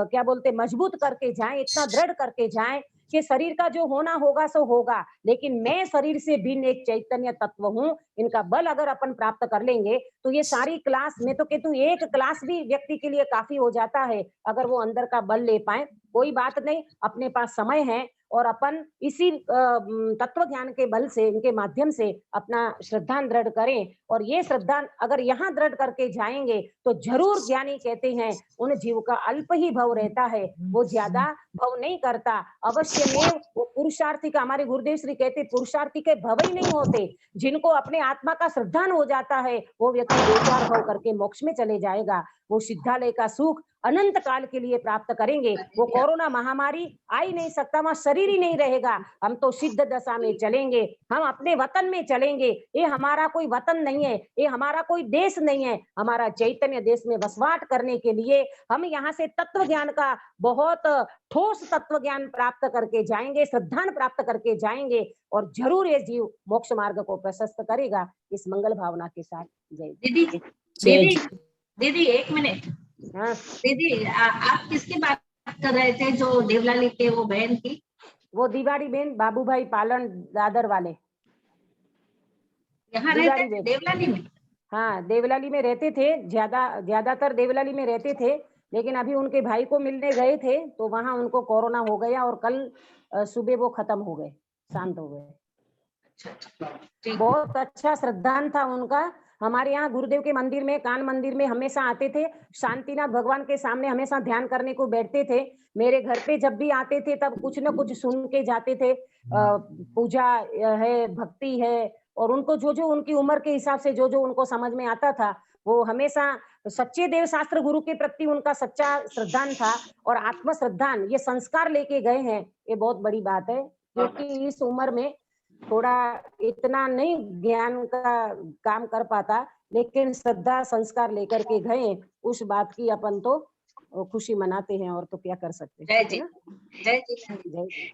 क्या बोलते मजबूत करके जाए, इतना दृढ़ करके जाए कि शरीर का जो होना होगा सो होगा, लेकिन मैं शरीर से भिन्न एक चैतन्य तत्व हूँ। इनका बल अगर अपन प्राप्त कर लेंगे तो ये सारी क्लास, मैं तो कहती हूँ एक क्लास भी व्यक्ति के लिए काफी हो जाता है अगर वो अंदर का बल ले पाए। कोई बात नहीं, अपने पास समय है और अपन इसी तत्व ज्ञान के बल से, इनके माध्यम से अपना श्रद्धा दृढ़ करें, और ये श्रद्धा अगर यहाँ दृढ़ करके जाएंगे तो जरूर ज्ञानी कहते हैं उन जीव का अल्प ही भव रहता है, वो ज्यादा भव नहीं करता। अवश्य में वो पुरुषार्थी का, हमारे गुरुदेव श्री कहते पुरुषार्थी के भव ही नहीं होते, जिनको अपने आत्मा का श्रद्धान हो जाता है वो व्यक्ति 2-4 भव करके मोक्ष में चले जाएगा, वो सिद्धालय का सुख अनंत काल के लिए प्राप्त करेंगे। वो कोरोना महामारी आ ही नहीं सकता, वहां शरीर ही नहीं रहेगा, हम तो सिद्ध दशा में चलेंगे, हम अपने वतन में चलेंगे। ये हमारा कोई वतन नहीं है, ये हमारा कोई देश नहीं है, हमारा चैतन्य देश में वसवाट करने के लिए हम यहाँ से तत्व ज्ञान का बहुत ठोस तत्व ज्ञान प्राप्त करके जाएंगे, श्रद्धान प्राप्त करके जाएंगे, और जरूर ये जीव मोक्ष मार्ग को प्रशस्त करेगा। इस मंगल भावना के साथ जय दीदी। दीदी दीदी एक मिनट। हाँ दीदी आप किसकी बात कर रहे थे जो देवलाली के वो बहन की? वो दीवारी बेन, बाबू भाई पालन दादर वाले यहाँ रहते थे देवलाली में? हाँ देवलाली में रहते थे, ज्यादातर देवलाली में रहते थे, लेकिन अभी उनके भाई को मिलने गए थे तो वहां उनको कोरोना हो गया और कल सुबह वो खत्म हो गए, शांत हो गए। बहुत अच्छा श्रद्धान था उनका। हमारे यहाँ गुरुदेव के मंदिर में, कान मंदिर में हमेशा आते थे, शांतिनाथ भगवान के सामने हमेशा ध्यान करने को बैठते थे। मेरे घर पे जब भी आते थे तब कुछ न कुछ सुन के जाते थे, पूजा है, भक्ति है, और उनको जो जो उनकी उम्र के हिसाब से जो जो उनको समझ में आता था वो हमेशा सच्चे देव शास्त्र गुरु के प्रति उनका सच्चा श्रद्धान था, और आत्म श्रद्धान ये संस्कार लेके गए हैं, ये बहुत बड़ी बात है, क्योंकि इस उम्र में थोड़ा इतना नहीं ज्ञान का काम कर पाता, लेकिन श्रद्धा संस्कार लेकर के गए, उस बात की अपन तो खुशी मनाते हैं, और तो क्या कर सकते हैं। जय जी, जय जी, जय जी।